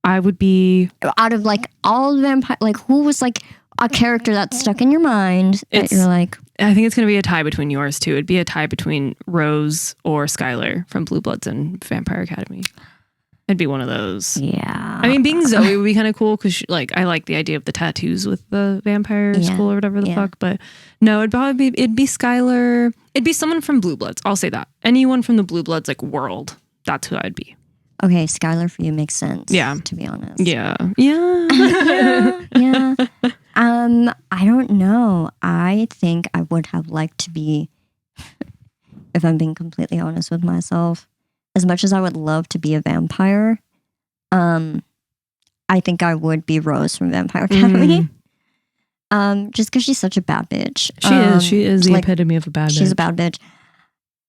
I would be... Out of like all vampire... Like who was like a character that stuck in your mind that you're like... I think it's going to be a tie between yours too. It'd be a tie between Rose or Skylar from Blue Bloods and Vampire Academy. It'd be one of those. Yeah. I mean, being Zoe would be kind of cool because I like the idea of the tattoos with the vampire school or whatever the fuck. But no, it'd be Skylar. It'd be someone from Blue Bloods. I'll say that. Anyone from the Blue Bloods like world. That's who I'd be. Okay, Skylar for you makes sense. Yeah. To be honest. Yeah. Yeah. Yeah. I don't know. I think I would have liked to be, if I'm being completely honest with myself, as much as I would love to be a vampire, I think I would be Rose from Vampire Academy. Just because she's such a bad bitch. She is the epitome of a bad bitch. She's a bad bitch.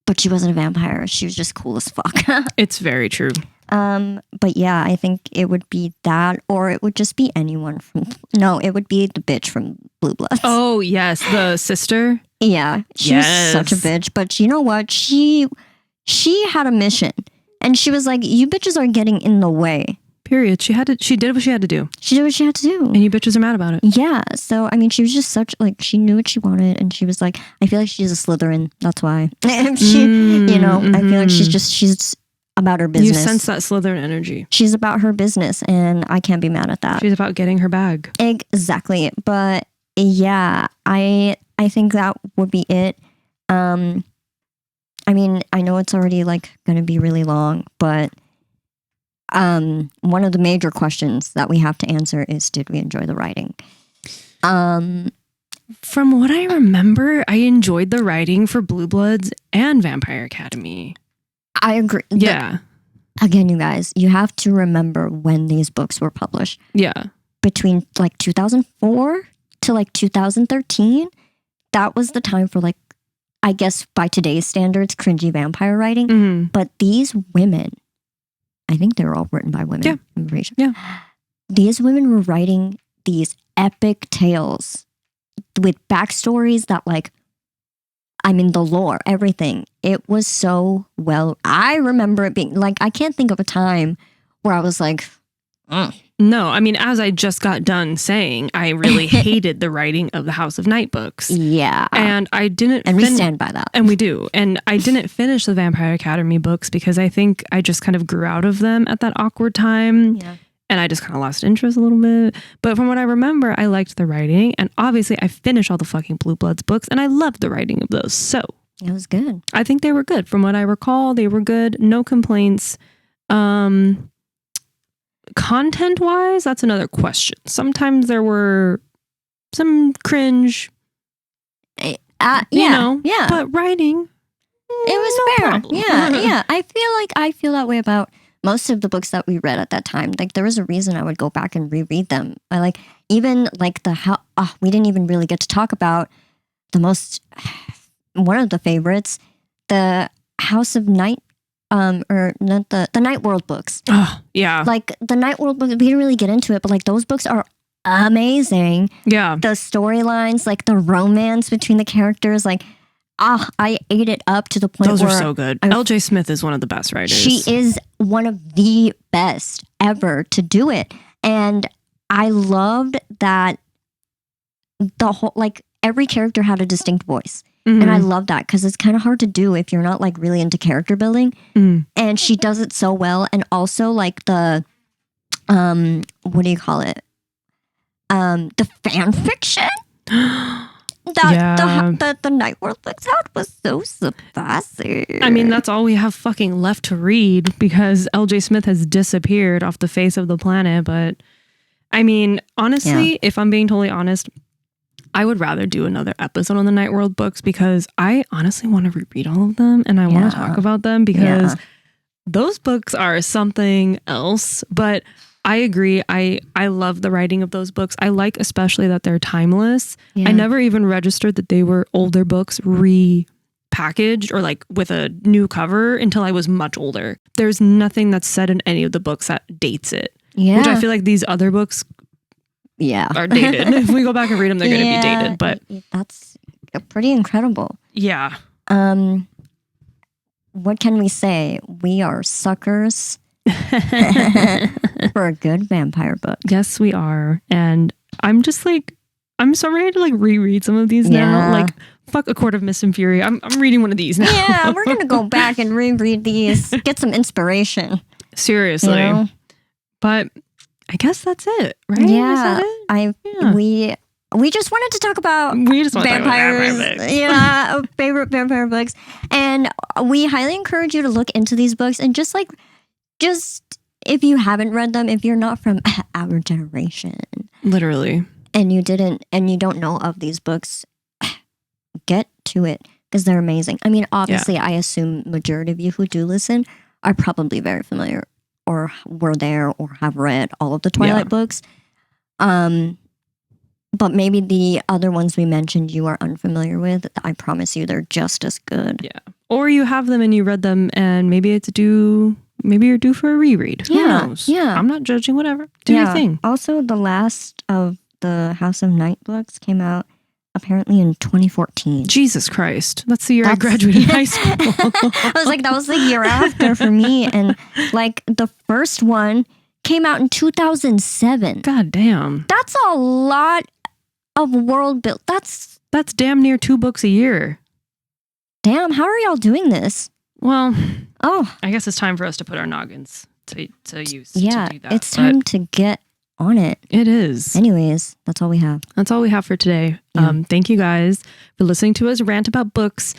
But she wasn't a vampire. She was just cool as fuck. It's very true. But yeah, I think it would be that, or it would just be anyone from... No, it would be the bitch from Blue Bloods. Oh, yes. The sister? Yeah. She was such a bitch. But you know what? She had a mission. And she was like, you bitches are getting in the way. Period. She did what she had to do. She did what she had to do. And you bitches are mad about it. Yeah. So, I mean, she was just such, like, she knew what she wanted. And she was like, I feel like she's a Slytherin. That's why. I feel like she's about her business. You sense that Slytherin energy. She's about her business. And I can't be mad at that. She's about getting her bag. Exactly. But yeah, I think that would be it. I mean, I know it's already like going to be really long, but one of the major questions that we have to answer is, did we enjoy the writing? From what I remember, I enjoyed the writing for Blue Bloods and Vampire Academy. I agree. Yeah. Again, you guys, you have to remember when these books were published. Yeah. Between like 2004 to like 2013, that was the time for like, I guess by today's standards, cringy vampire writing. Mm-hmm. But these women, I think they were all written by women. Yeah. I'm pretty sure. Yeah. These women were writing these epic tales with backstories that like, I mean, the lore, everything. It was so well. I remember it being like, I can't think of a time where I was like, No, I mean, as I just got done saying, I really hated the writing of the House of Night books. Yeah. And I didn't... And we stand by that. And we do. And I didn't finish the Vampire Academy books because I think I just kind of grew out of them at that awkward time. Yeah. And I just kind of lost interest a little bit. But from what I remember, I liked the writing. And obviously, I finished all the fucking Blue Bloods books. And I loved the writing of those. So... It was good. I think they were good. From what I recall, they were good. No complaints. Content-wise, that's another question. Sometimes there were some cringe. Yeah. But writing, it was no fair. problem. Yeah. I feel that way about most of the books that we read at that time. Like there was a reason I would go back and reread them. I like even like we didn't even really get to talk about one of the favorites, the House of Night. Or not the Night World books. Oh, yeah. Like the Night World books, we didn't really get into it, but like those books are amazing. Yeah. The storylines, like the romance between the characters, like I ate it up to the point those where are so good. L.J. Smith is one of the best writers. She is one of the best ever to do it. And I loved that the whole, like every character had a distinct voice. Mm-hmm. And I love that because it's kind of hard to do if you're not like really into character building. Mm. And she does it so well. And also like the, what do you call it? The fan fiction that the Night World books out was so spicy. I mean, that's all we have fucking left to read because L.J. Smith has disappeared off the face of the planet. But I mean, honestly, if I'm being totally honest, I would rather do another episode on the Night World books because I honestly want to reread all of them and I want to talk about them because those books are something else. But I agree. I love the writing of those books. I like especially that they're timeless. I never even registered that they were older books repackaged or like with a new cover until I was much older. There's nothing that's said in any of the books that dates it. Yeah. Which I feel like these other books are dated. If we go back and read them, they're going to be dated. But that's pretty incredible. Yeah. What can we say? We are suckers for a good vampire book. Yes, we are. And I'm just like, I'm so ready to like reread some of these now. Like, fuck A Court of Mist and Fury. I'm reading one of these now. Yeah, we're going to go back and reread these. Get some inspiration. Seriously. You know? But I guess that's it, right? Yeah. We just wanted to talk about vampires. Yeah, favorite vampire books. And we highly encourage you to look into these books and just if you haven't read them, if you're not from our generation. Literally. And you don't know of these books, get to it because they're amazing. I mean, obviously, I assume majority of you who do listen are probably very familiar or were there or have read all of the Twilight books. But maybe the other ones we mentioned you are unfamiliar with. I promise you they're just as good. Yeah. Or you have them and you read them and maybe you're due for a reread. Who knows? Yeah. I'm not judging, whatever. Do your thing. Also, the last of the House of Night books came out apparently in 2014. Jesus Christ. That's the year I graduated high school. I was like, that was the year after for me. And like the first one came out in 2007. God damn. That's a lot of world build. That's damn near 2 books a year. Damn, how are y'all doing this? Well, I guess it's time for us to put our noggins to use to do that. It's time to get on it. It is. Anyways, that's all we have. That's all we have for today. Yeah. Thank you guys for listening to us rant about books.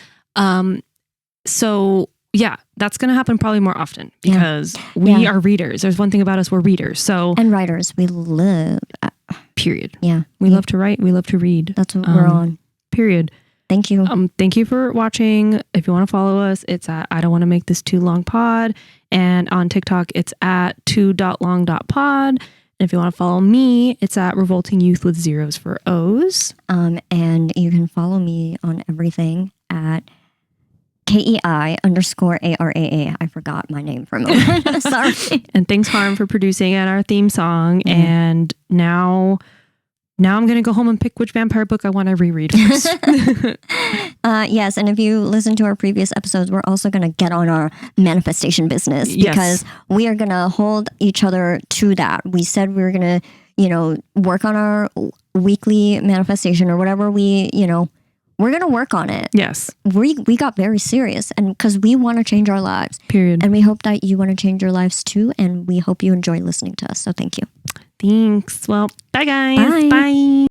So yeah, that's going to happen probably more often because we are readers. There's one thing about us, we're readers. And writers, we live. Period. Yeah. We love to write. We love to read. That's what we're on. Period. Thank you. Thank you for watching. If you want to follow us, it's at I Don't Want to Make This Too Long Pod. And on TikTok, it's at 2.long.pod. And if you want to follow me, it's at Revolting Youth with zeros for O's. And you can follow me on everything at KEI_ARAA. I forgot my name for a moment. Sorry. And thanks, Harm, for producing our theme song. Mm-hmm. And now I'm going to go home and pick which vampire book I want to reread first. Yes. And if you listen to our previous episodes, we're also going to get on our manifestation business because we are going to hold each other to that. We said we were going to, work on our weekly manifestation or whatever we're going to work on it. Yes. We got very serious and because we want to change our lives. Period. And we hope that you want to change your lives too. And we hope you enjoy listening to us. So thank you. Thanks. Well, bye guys. Bye. Bye.